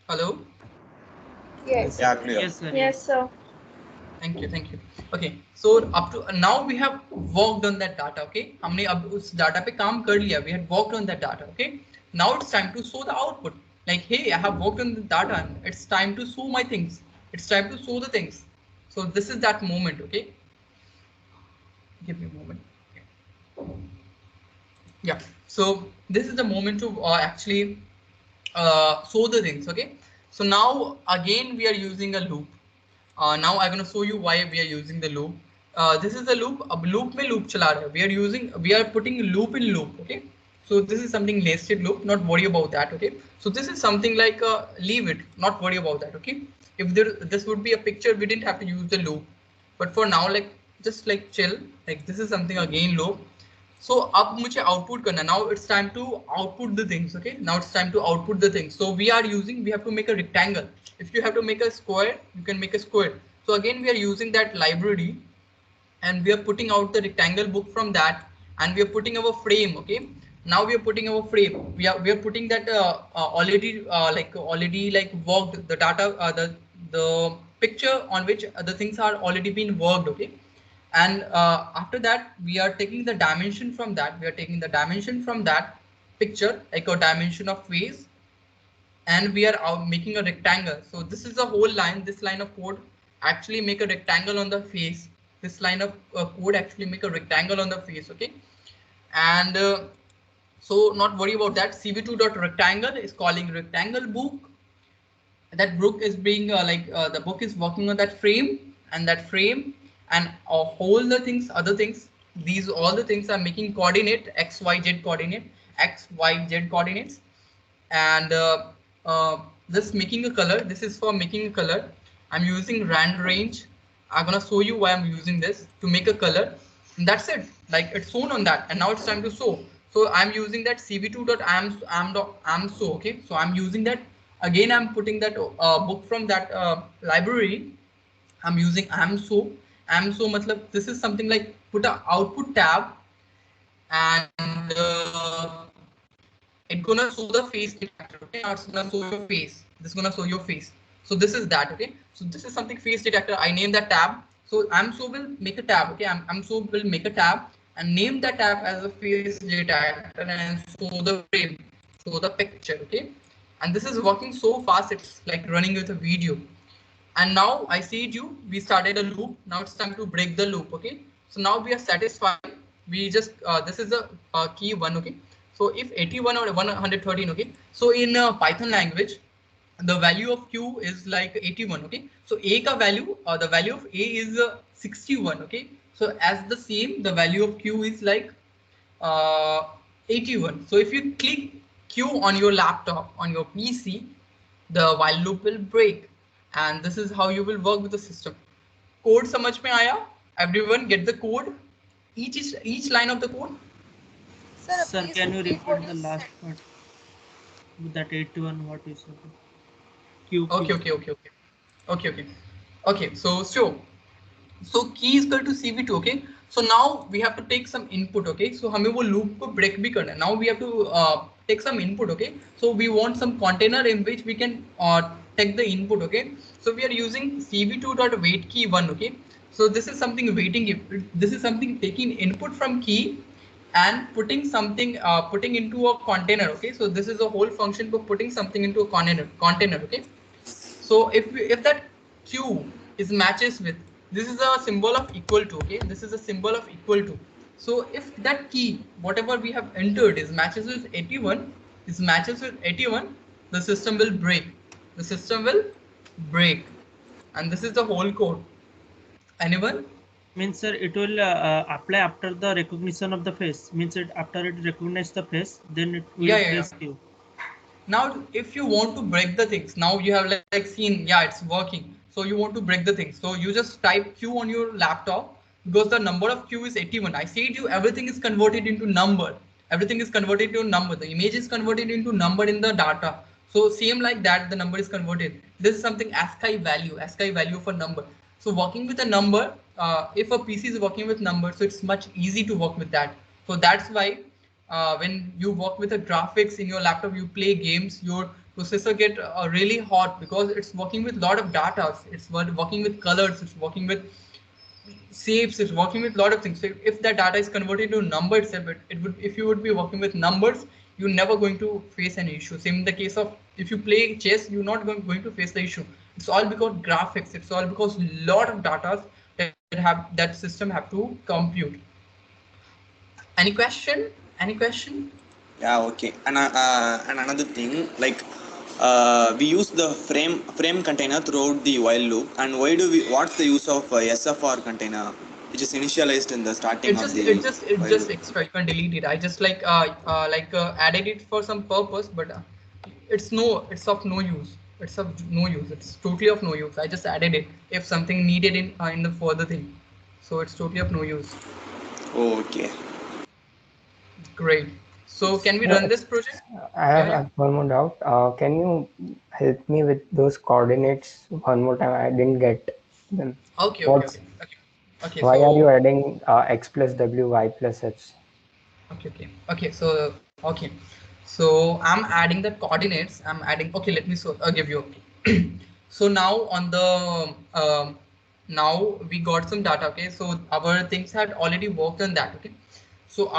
Hello. Yes. Yeah, clear. Yes, sir. Yes, sir. Thank you, thank you. Okay, so up to now we have worked on that data. Okay, हमने अब उस data पे काम कर लिया. We had worked on that data. Okay, now it's time to show the output. Like, hey, I have worked on the data, and it's time to show my things. It's time to show the things. So this is that moment. Okay, give me a moment. Yeah. So this is the moment to actually show the things. Okay. So now again we are using a loop. Now I'm gonna show you why we are using the loop. This is the loop. अब loop में loop चला रहा है. We are putting loop in loop. Okay. So this is something nested loop. Not worry about that. Okay. So this is something like leave it. Not worry about that. Okay. If this would be a picture, we didn't have to use the loop. But for now, like just like chill. Like this is something again loop. So अब मुझे output करना. Now it's time to output the things. Okay. Now it's time to output the things. So we have to make a rectangle. If you have to make a square, you can make a square. So again, we are using that library, and we are putting out the rectangle book from that, and we are putting our frame. Okay. Now we are putting our frame. We are putting that already worked the data, the picture on which the things are already been worked. Okay. And after that, we are taking the dimension from that. We are taking the dimension from that picture, like a dimension of face, and we are making a rectangle. So this is the whole line. This line of code actually make a rectangle on the face. This line of code actually make a rectangle on the face. Okay, and so not worry about that. cv2.rectangle is calling rectangle book. That book is being the book is working on that frame, and that frame and all the things, other things. These all the things are making coordinate x, y, z coordinate, x, y, z coordinates, and this making a color. This is for making a color. I'm using rand range. I'm gonna show you why I'm using this to make a color. And that's it. Like it's shown on that, and now it's time to show. So I'm using that cv2.am_am_show. Okay, so I'm using that again. I'm putting that book from that library. I'm using am_show. Am_show matlab this is something like put a output tab, and it's gonna show the face detector. Okay, now it's gonna show your face. This is gonna show your face. So this is that. Okay, so this is something face detector. I name that tab. So am_show will make a tab. Okay, am_show will make a tab and name that tab as a face detector and show the frame, show the picture. Okay, and this is working so fast. It's like running with a video. And now I see you. We started a loop. Now it's time to break the loop. Okay, so now we are satisfied. We just this is the key one. Okay. So if 81 or 113, okay. So in Python language, the value of q is like 81. Okay. So a ka value, the value of a is 61. Okay. So as the same, the value of q is like 81. So if you click q on your laptop, on your PC, the while loop will break, and this is how you will work with the system. Code समझ में आया? Everyone get the code? Each line of the code. Sir, can you repeat the last part? With that 81, what you said? Q. Okay. So key is equal to cv2. Okay. So now we have to take some input. Okay. So हमें वो loop को break भी करना है. Now we have to take some input. Okay. So we want some container in which we can take the input. Okay. So we are using cv2.wait key 1. Okay. So this is something waiting. This is something taking input from key and putting something putting into a container. Okay, so this is a whole function for putting something into a container. Okay, so if that q is matches with, this is a symbol of equal to. Okay, this is a symbol of equal to. So if that key, whatever we have entered, is matches with 81, the system will break. The system will break, and this is the whole code. Anyone? Means sir, it will apply after the recognition of the face. Means it after it recognizes the face, then it will place Q. Now, if you want to break the things, now you have like seen, yeah, it's working. So you want to break the things. So you just type Q on your laptop. because the number of Q is 81. I said you everything is converted into number. Everything is converted into number. The image is converted into number in the data. So same like that, the number is converted. This is something ASCII value for number. So working with a number, if a PC is working with numbers, so it's much easy to work with that. So that's why when you work with the graphics in your laptop, you play games, your processor get really hot because it's working with a lot of data. It's working with colors, it's working with shapes, it's working with a lot of things. So if that data is converted to number itself, it would, if you would be working with numbers, you're never going to face any issue. Same in the case of if you play chess, you're not going to face the issue. It's all because graphics, it's all because a lot of data that system have to compute. Any question? Any question? Yeah, okay. And another thing, like we use the frame container throughout the while loop. And why do we? What's the use of SFR container, which is initialized in the starting of the? It's just extra. You can delete it. I just added it for some purpose, but it's of no use. It's of no use. It's totally of no use. I just added it if something needed in the further thing. So it's totally of no use. Okay. Great. So can we run this project? I have one more doubt. Can you help me with those coordinates one more time? I didn't get them. Okay. Why are you adding x plus w, y plus h? Okay. So I'm adding the coordinates. Okay, let me give you. So now on the now we got some data. Okay, so our things had already worked on that. Okay, so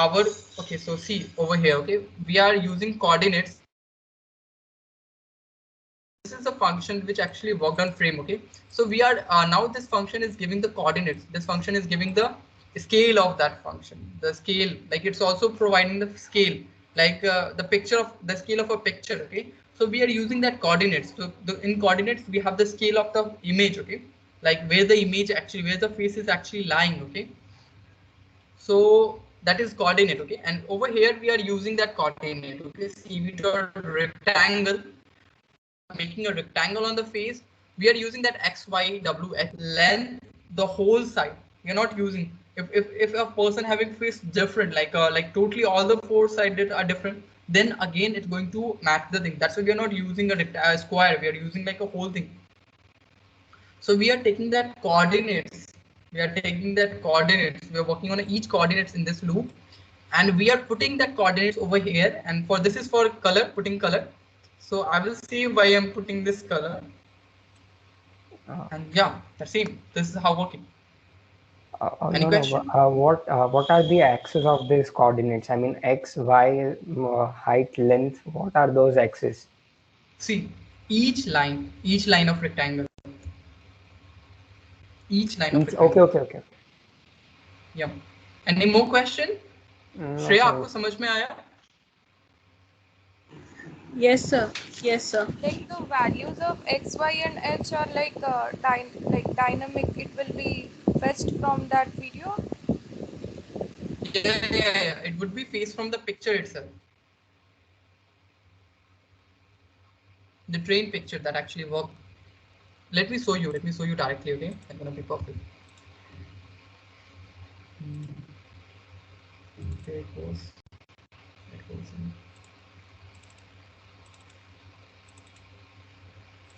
so see over here. Okay, we are using coordinates. This is a function which actually worked on frame. Okay, so we are now this function is giving the coordinates. This function is giving the scale of that function. The scale, like it's also providing the scale, like the scale of a picture. Okay, so we are using that coordinates. So in coordinates we have the scale of the image. Okay, like where the face is actually lying. Okay, so that is coordinate. Okay, and over here we are using that coordinate. Okay, see, we got a rectangle. Making a rectangle on the face, we are using that x, y, w, x length, the whole side. We are not using if a person having face different, like totally all the four sides are different, then again it's going to match the thing. That's why we are not using a square. We are using like a whole thing. So we are taking that coordinates. We are working on each coordinates in this loop, and we are putting that coordinates over here. And for this is for color, putting color. So I will see why I'm putting this color. And yeah, that's it. This is how working. Any question? What are the axes of these coordinates? I mean, x, y, height, length. What are those axes? See, each line of rectangle. Okay. Yeah. Any more question? Shreya, आपको समझ में आया? Yes, sir. Like the values of x, y, and h are like dynamic. It will be fetched from that video. Yeah. It would be faced from the picture itself. The train picture that actually worked. Let me show you directly. Okay, that's gonna be perfect. There it goes.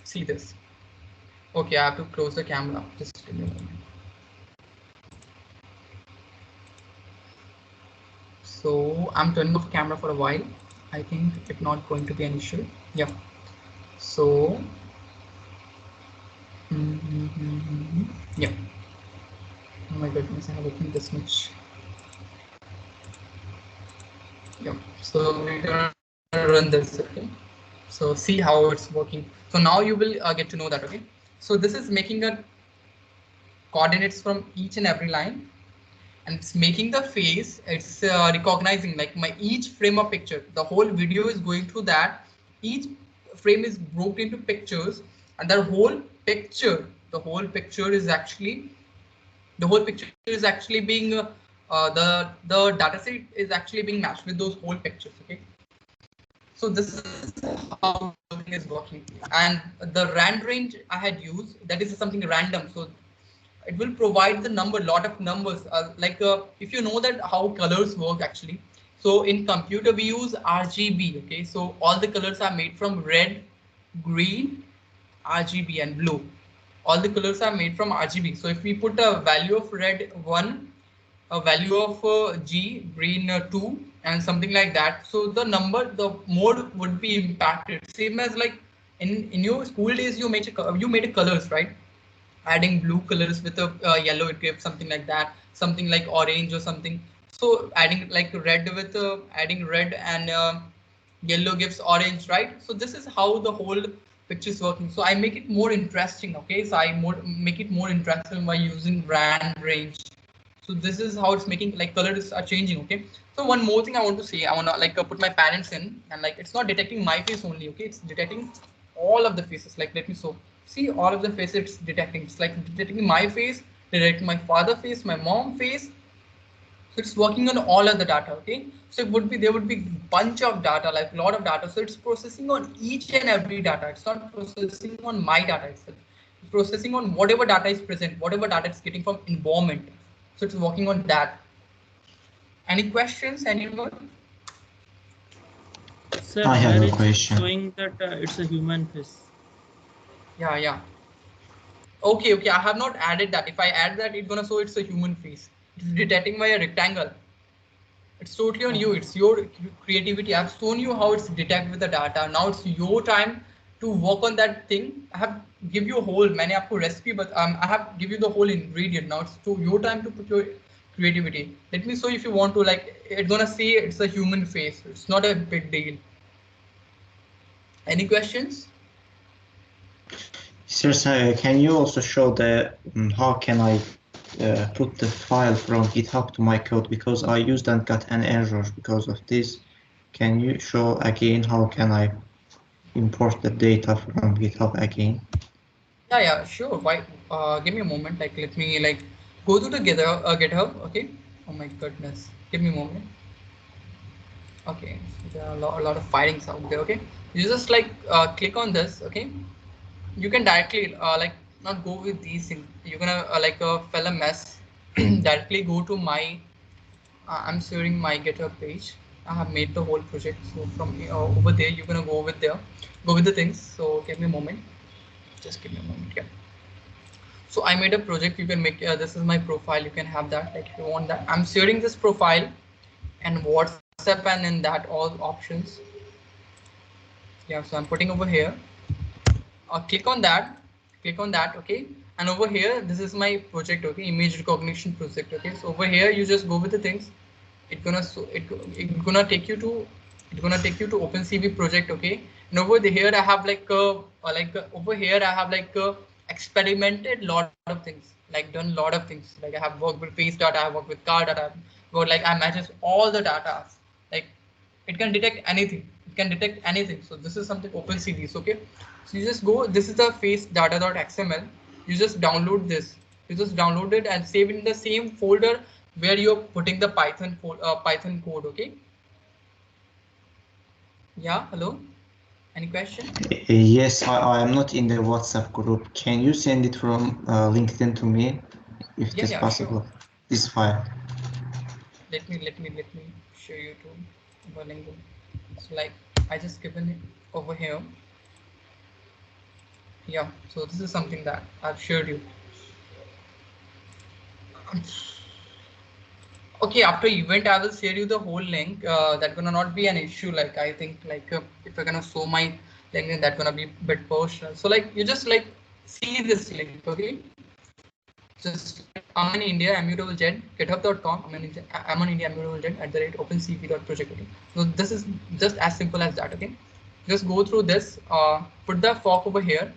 See this. Okay, I have to close the camera. Just give me a moment. So I'm turning off camera for a while. I think it's not going to be an issue. Yeah. So yeah. Oh my goodness, I have opened this much. Yeah. So we're gonna run this. Okay. So see how it's working. So now you will get to know that. Okay. So this is making a coordinates from each and every line, and it's making the face. It's recognizing like each frame of picture. The whole video is going through that. Each frame is broken into pictures, and the whole picture is actually being the data set is actually being matched with those whole pictures. Okay. So this is how everything is working, and the rand range I had used, that is something random. So it will provide the number, lot of numbers. If you know that how colors work actually. So in computer we use RGB. Okay, so all the colors are made from red, green, RGB and blue. All the colors are made from RGB. So if we put a value of red 1, a value of G, green 2, and something like that, so the mode would be impacted. Same as like in your school days, you made a colors, right? Adding blue colors with a yellow, it gives something like that, something like orange or something. So adding like red with adding red and yellow gives orange, right? So this is how the whole picture is working. So I make it more interesting. Okay, so I make it more interesting by using brand range. So this is how it's making, like, colors are changing. Okay, so one more thing I want to say, I want to like put my parents in, and like it's not detecting my face only. Okay, it's detecting all of the faces. Like, let me see all of the faces it's detecting. It's like detecting my face, detecting my father face, my mom face. So it's working on all of the data. Okay, so there would be bunch of data, like a lot of data. So it's processing on each and every data. It's not processing on my data itself. It's processing on whatever data is present, whatever data it's getting from environment. So it's working on that. Any questions, anyone? Sir, I have where a it's question. showing that it's a human face. Yeah. Okay, I have not added that. If I add that, it's gonna show it's a human face. It's detecting by a rectangle. It's totally on you. It's your creativity. I've shown you how it's detect with the data. Now it's your time to work on that thing. I have give you a whole मैंने आपको recipe, but I have give you the whole ingredient. Now it's to your time to put your creativity. Let me show if you want to, like, it's gonna say it's a human face. It's not a big deal. Any questions? Sir, can you also show how can I put the file from GitHub to my code, because I used and got an error because of this. Can you show again how can I import the data from GitHub again? Yeah, sure. Why? Give me a moment. Like, let me go to the GitHub. Okay. Oh my goodness. Give me a moment. Okay. So there are a lot of firings out there. Okay. You just click on this. Okay. You can directly not go with these things. You're gonna fell a mess. Directly go to my. I'm sharing my GitHub page. I have made the whole project. So from over there, you're gonna go with the things. So give me a moment. Just give me a moment. Yeah. So I made a project. You can make this is my profile. You can have that, like, if you want that. I'm sharing this profile and WhatsApp, and in that all options. Yeah, so I'm putting over here. Click on that. Okay, and over here this is my project. Okay, image recognition project. Okay, so over here you just go with the things. It's gonna take you to OpenCV project. Okay, and over here I have over here I have experimented lot of things, like done lot of things. Like, I have worked with face data, I have worked with car data, I matches all the data. Like, it can detect anything. So this is something OpenCV. Okay, so you just go, this is the face data.xml. You just download this. You just download it and save it in the same folder where you're putting the Python code. Okay. Yeah, hello, any question? Yes, I am not in the WhatsApp group. Can you send it from LinkedIn to me, if it is possible? Sure. This file. Let me show you to Berlingo. So, like, I just given it over here. Yeah, so this is something that I've shared you. Okay, after event I will share you the whole link. That's gonna not be an issue. Like, I think if I'm gonna show my link, then that's gonna be a bit personal. So, like, you just see this link. Okay, just I'm in India, MU-Z, github.com. I'm on India, MU-Z @opencv.project. Okay, so this is just as simple as that. Okay, just go through this. Put the fork over here.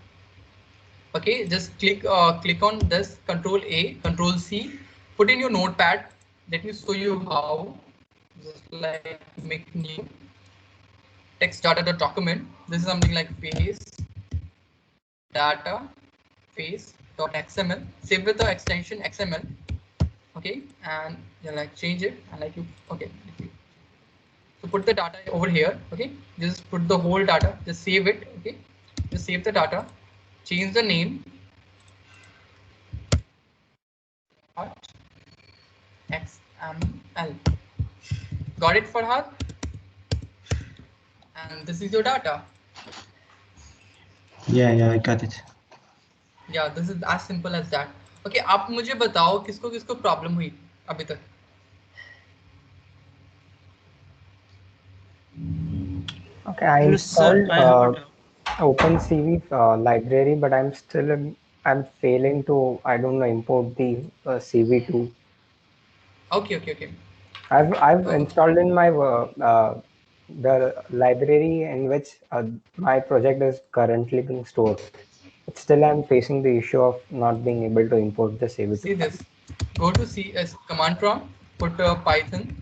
Okay, just click on this, Control A, Control C, put in your notepad. Let me show you how. Just like make new text data document. This is something like face data face.xml. Save with the extension XML. Okay, and you change it and okay. So put the data over here. Okay, just put the whole data. Just save it. Okay, just save the data. Change the name. .xml. Got it, Farhad? And this is your data. Yeah, I got it. Yeah, this is as simple as that. Okay, आप मुझे बताओ किसको किसको problem हुई अभी तक? Okay, I installed OpenCV library, but I'm failing to, I don't know, import the CV2. Okay. I've installed in my the library in which my project is currently being stored. But still, I'm facing the issue of not being able to import the CV2 See file. this. Go to CS command prompt. Put Python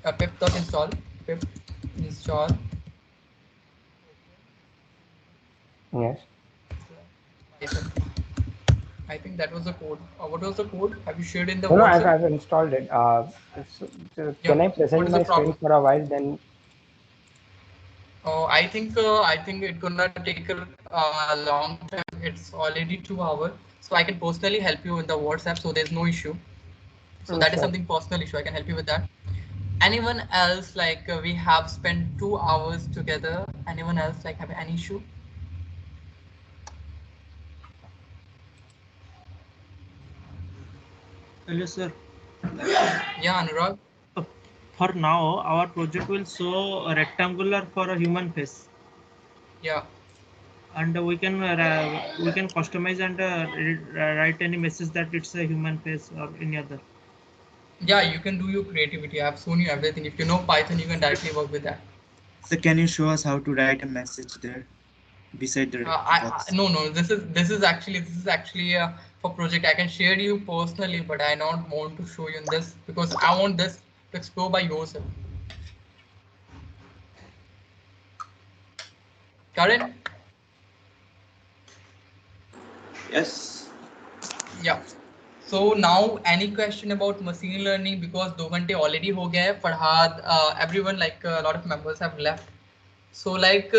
pip.install pip install. Yes. Python. I think that was the code. What was the code? Have you shared in the No, WhatsApp? I've installed it. Can I present my screen for a while then? Oh, I think it's gonna take a long time. It's already 2 hours, so I can personally help you in the WhatsApp. So there's no issue. So that is Sure. something personal issue. I can help you with that. Anyone else, like we have spent 2 hours together? Anyone else like have any issue? Hello, sir. Yeah, Anurag. For now, our project will show a rectangular for a human face. Yeah. And we can customize and write any message that it's a human face or any other. Yeah, you can do your creativity. I've shown you everything. If you know Python, you can directly work with that. So can you show us how to write a message there beside the box? No. This is actually for project. I can share you personally, but I don't want to show you in this because I want this to explore by yourself. Karan? Yes. Yeah. So now any question about machine learning, because 2 घंटे already हो गए हैं. Farhad, everyone, like a lot of members have left. So like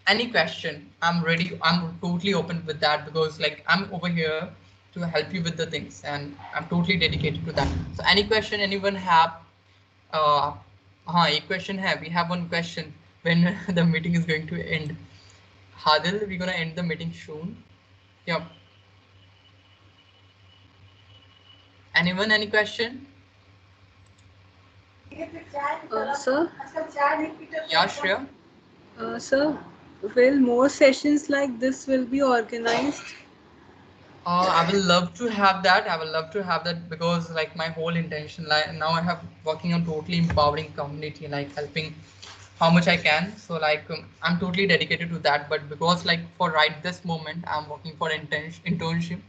any question, I'm ready. I'm totally open with that because like I'm over here to help you with the things and I'm totally dedicated to that. So any question anyone have? A question have. We have one question when the meeting is going to end. Hadil, we're gonna end the meeting soon. Yeah. Anyone, any question? Sir? Yeah, Shreya? Sir, will more sessions like this will be organized? I will love to have that. I will love to have that because like my whole intention, like now I have working on totally empowering community, like helping how much I can. So like I'm totally dedicated to that. But because like for right this moment, I'm working for internship.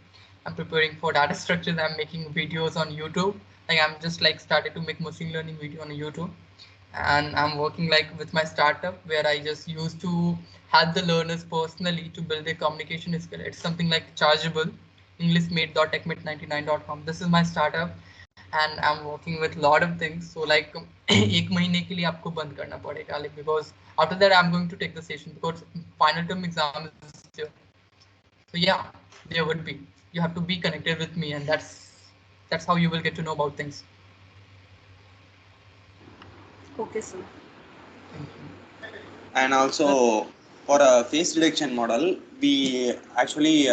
I'm preparing for data structures. I'm making videos on YouTube. Like I'm just like started to make machine learning video on YouTube. And I'm working like with my startup where I just used to help the learners personally to build their communication skill. It's something like chargeable, englishmate.techmate99.com. This is my startup and I'm working with a lot of things. So like एक महीने के लिए आपको बंद करना पड़ेगा, like because after that I'm going to take the session because final term exam is here. So yeah, there would be. You have to be connected with me, and that's how you will get to know about things. Okay, sir. Thank you. And also for a face detection model, we actually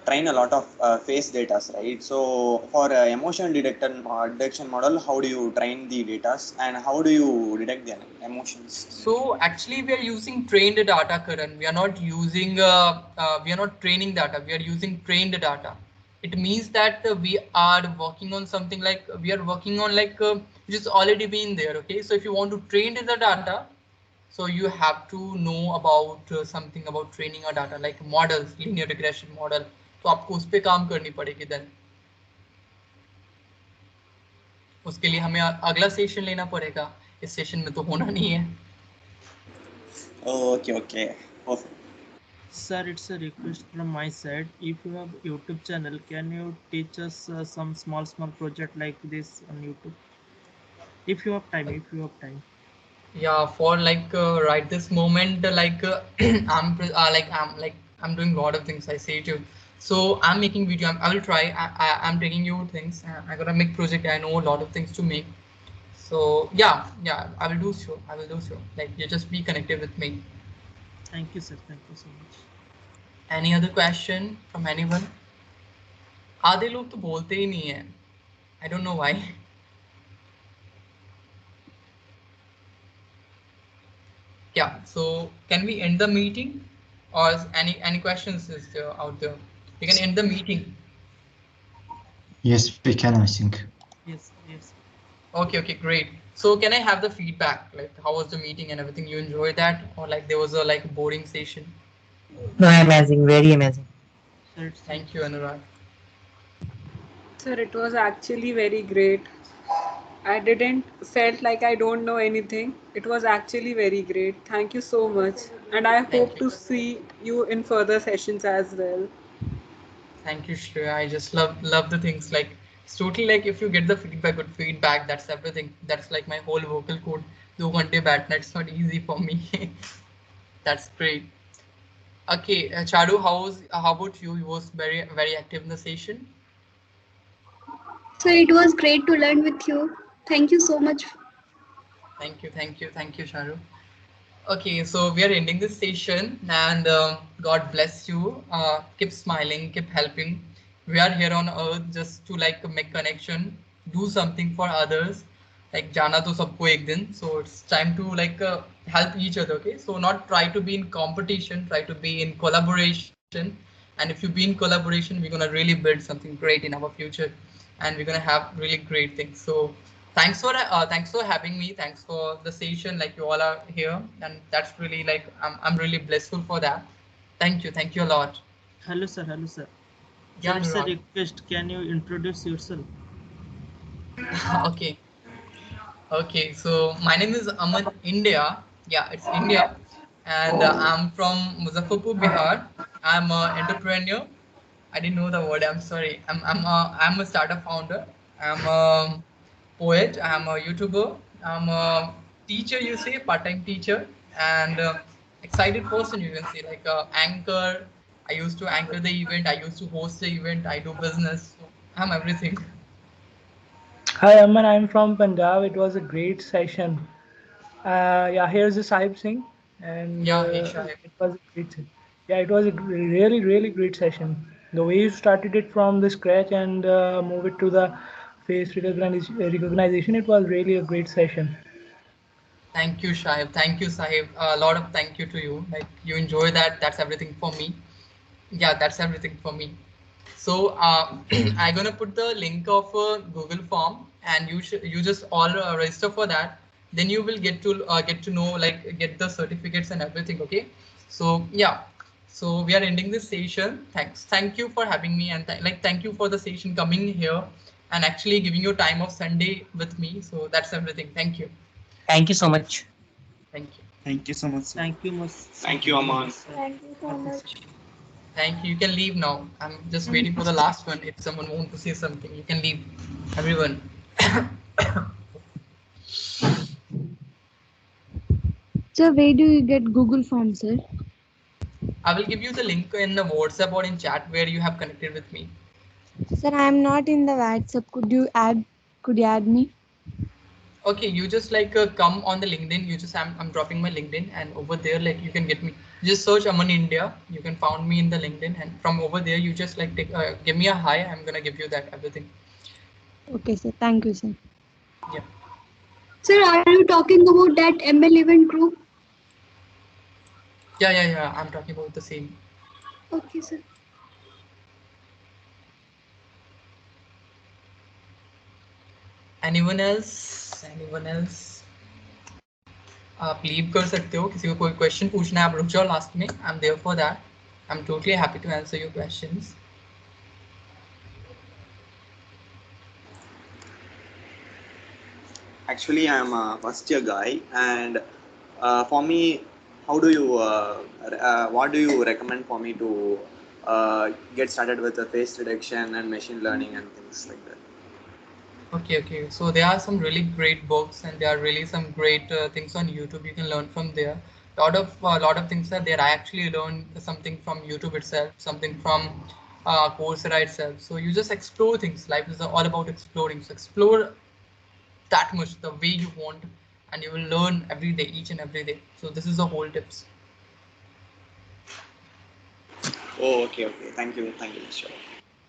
train a lot of face data, right? So for emotion detection model, how do you train the data and how do you detect the emotions? So actually we are using trained data, Karan. We are not using, we are not training data. We are using trained data. It means that we are working on something like, we are working on like, which is already been there. Okay. So if you want to train the data, so you have to know about something about training a data like models, linear regression model. तो आपको उस पे काम करनी पड़ेगी then. उसके लिए हमें अगला सेशन लेना पड़ेगा. इस सेशन में तो होना नहीं है. Okay. Perfect. Sir, it's a request from my side. If you have YouTube channel, can you teach us some small project like this on YouTube? If you have time. Yeah, for like right this moment, like I'm doing a lot of things. I say to So I'm making video. I will try. I'm taking you things. I got a make project. I know a lot of things to make. So yeah, I will do so. I will do so. Like you just be connected with me. Thank you, sir. Thank you so much. Any other question from anyone? आधे लोग तो बोलते ही नहीं है. I don't know why. Yeah. So can we end the meeting, or is any questions is there out there? You can end the meeting. Yes, we can, I think. Yes, yes. Okay, great. So can I have the feedback? Like, how was the meeting and everything? You enjoyed that, or like there was a like boring session? No, amazing, very amazing. Thank you, Anurag. Sir, it was actually very great. I didn't felt like I don't know anything. It was actually very great. Thank you so much. And I hope to see you in further sessions as well. Thank you, Shreya. I just love the things like it's totally like if you get the feedback, good feedback, that's everything. That's like my whole vocal code. Do one day bad night. It's not easy for me. That's great. Okay, Charu, how about you? You was very active in the session. So it was great to learn with you. Thank you so much. Thank you, Charu. Okay, so we are ending this session, and God bless you. Keep smiling, keep helping. We are here on earth just to like make connection, do something for others. Like jana to sabko ek din. So it's time to like help each other. Okay, so not try to be in competition, try to be in collaboration. And if you be in collaboration, we're gonna really build something great in our future, and we're gonna have really great things. So thanks for having me. Thanks for the session. Like you all are here, and that's really like I'm really blissful for that. Thank you a lot. Hello, sir. Hello, sir. Yeah, It's a Anurag. request. Can you introduce yourself? Okay. So my name is Aman India. Yeah, it's India, and I'm from Muzaffarpur, Bihar. I'm an entrepreneur. I didn't know the word. I'm sorry. I'm a startup founder. I'm a poet. I'm a YouTuber. I'm a teacher. You say part-time teacher, and excited person. You can say like anchor. I used to anchor the event. I used to host the event. I do business. So I'm everything. Hi, Aman. I'm from Punjab. It was a great session. Yeah, here's the Sahib Singh, and Yeah, hey Shahib. it was a great. Yeah, it was a really, really great session. The way you started it from the scratch and move it to the recognition, it was really a great session. Thank you, Shahib. Thank you, Sahib. A lot of thank you to you. Like you enjoy that. That's everything for me. Yeah, that's everything for me. So I'm gonna put the link of a Google form, and you just all register for that. Then you will get to know like get the certificates and everything. Okay. So yeah. So we are ending this session. Thank you for having me, and thank you for the session coming here and actually giving your time of Sunday with me. So that's everything. Thank you. Thank you so much. Thank you. Thank you so much, sir. Thank you, much. Thank you, Aman. Thank you so much. Thank you. You can leave now. I'm just waiting for the last one. If someone wants to say something, you can leave. Everyone. So where do you get Google Form, sir? I will give you the link in the WhatsApp or in chat where you have connected with me. Sir, I am not in the WhatsApp. Could you add me? Okay, you just like come on the LinkedIn. You just I'm dropping my LinkedIn, and over there like you can get me. Just search Aman India. You can found me in the LinkedIn, and from over there you just like give me a hi. I'm gonna give you that everything. Okay, sir. Thank you, sir. Yeah. Sir, are you talking about that ML event group? Yeah. I'm talking about the same. Okay, sir. Anyone else? Anyone else? आप leave कर सकते हो किसी को कोई question पूछना है आप रुक जाओ लास्ट में I am there for that I am totally happy to answer your questions Actually, I'm a first year guy, and for me, how do you what do you recommend for me to get started with the face detection and machine learning and things like that? Okay, so there are some really great books and there are really some great things on YouTube you can learn from there. Lot of things are there. I actually learned something from YouTube itself, something from Coursera itself. So you just explore things. Life is all about exploring. So explore that much the way you want, and you will learn every day, each and every day. So this is the whole tips. Oh, okay. Thank you, Mr.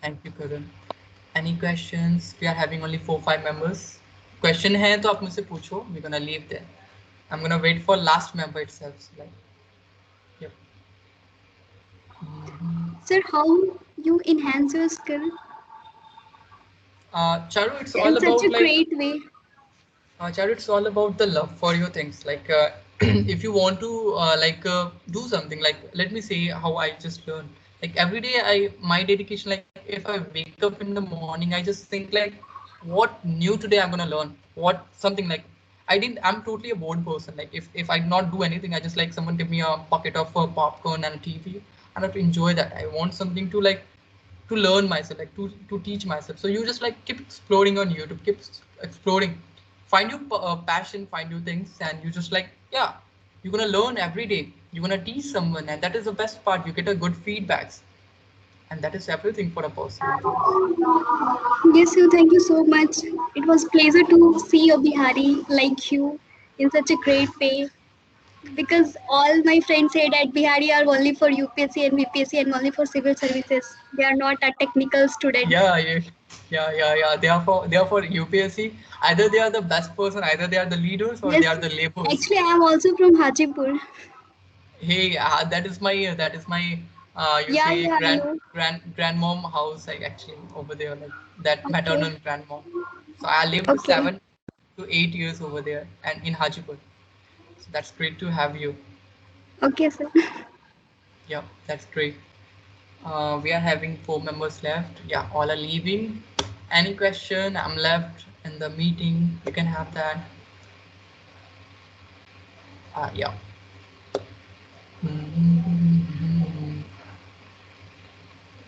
Thank you, Karan. Any questions? We are having only 4-5 members. Question है तो आप मुझसे पूछो. We're gonna leave there. I'm gonna wait for last member itself. So like, yep. Sir, how you enhance your skill Charu, it's in all such about a like. great way? Charu, it's all about the love for your things. Like, if you want to do something, like let me say how I just learn. Like every day, my dedication. Like if I wake up in the morning, I just think like, what new today I'm gonna learn. What something like I'm totally a bored person. Like if I not do anything, I just like someone give me a bucket of popcorn and a TV. I have to enjoy that. I want something to like to learn myself, like to teach myself. So you just like keep exploring on YouTube, keep exploring, find your passion, find your things, and you just like, yeah, you're gonna learn every day, you're gonna teach someone, and that is the best part. You get a good feedbacks, and that is everything for a person. Yes, sir. Thank you so much. It was pleasure to see a Bihari like you in such a great way. Because all my friends say that Bihari are only for UPSC and VPSC and only for civil services. They are not a technical student. Yeah. They are for UPSC. Either they are the best person, either they are the leaders, or Yes, they are the laborers. actually, I am also from Hajipur. Hey, that is my Yeah, grandmom house, like actually over there, like that Okay. maternal grandmom. So I lived Okay. 7 to 8 years over there and in Hajipur. So that's great to have you. Okay, sir. Yeah, that's great. We are having 4 members left. Yeah, all are leaving. Any question? I'm left in the meeting. You can have that. Yeah.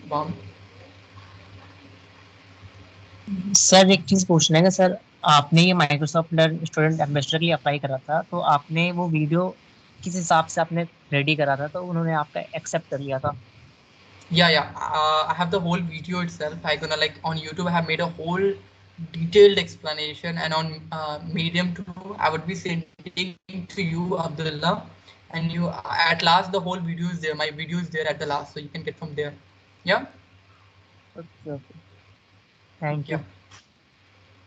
Bomb. Sir एक चीज पूछना है sir, आपने ये Microsoft learn student ambassador के लिए apply करा था, तो आपने वो वीडियो किस हिसाब से आपने रेडी करा था, तो उन्होंने आपका एक्सेप्ट कर लिया था? Yeah. I have the whole video itself. I gonna like on YouTube. I have made a whole detailed explanation, and on Medium too. I would be sending to you, Abdullah, and you at last the whole video is there. My video is there at the last, so you can get from there. Yeah. Okay. Thank you.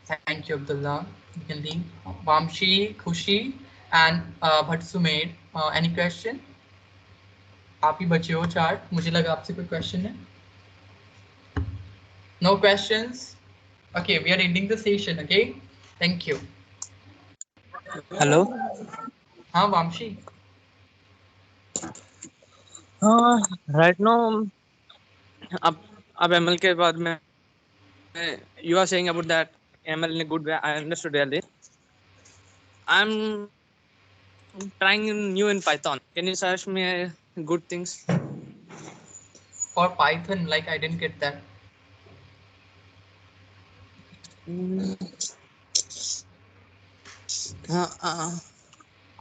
Thank you, Abdullah. You can leave. Vamshi, Khushi, and Bhatt Sumed. Any question? आप ही बचे हो 4. मुझे लगा आपसे कोई question है. No questions. Okay, we are ending the session. Okay, thank you. Hello. हाँ Vamshi. Right now, अब ML के बाद में you are saying about that ML in a good way. I understood really. I'm trying new in Python. Can you suggest me good things? For Python, like I didn't get that.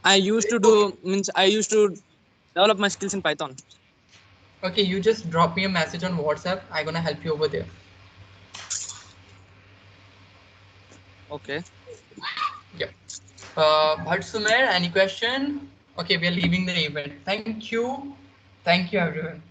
I used to develop my skills in Python. Okay, you just drop me a message on WhatsApp. I'm gonna help you over there. Okay. Yeah. Bhatt Sumer, any question? Okay, we are leaving the event. Thank you. Thank you, everyone.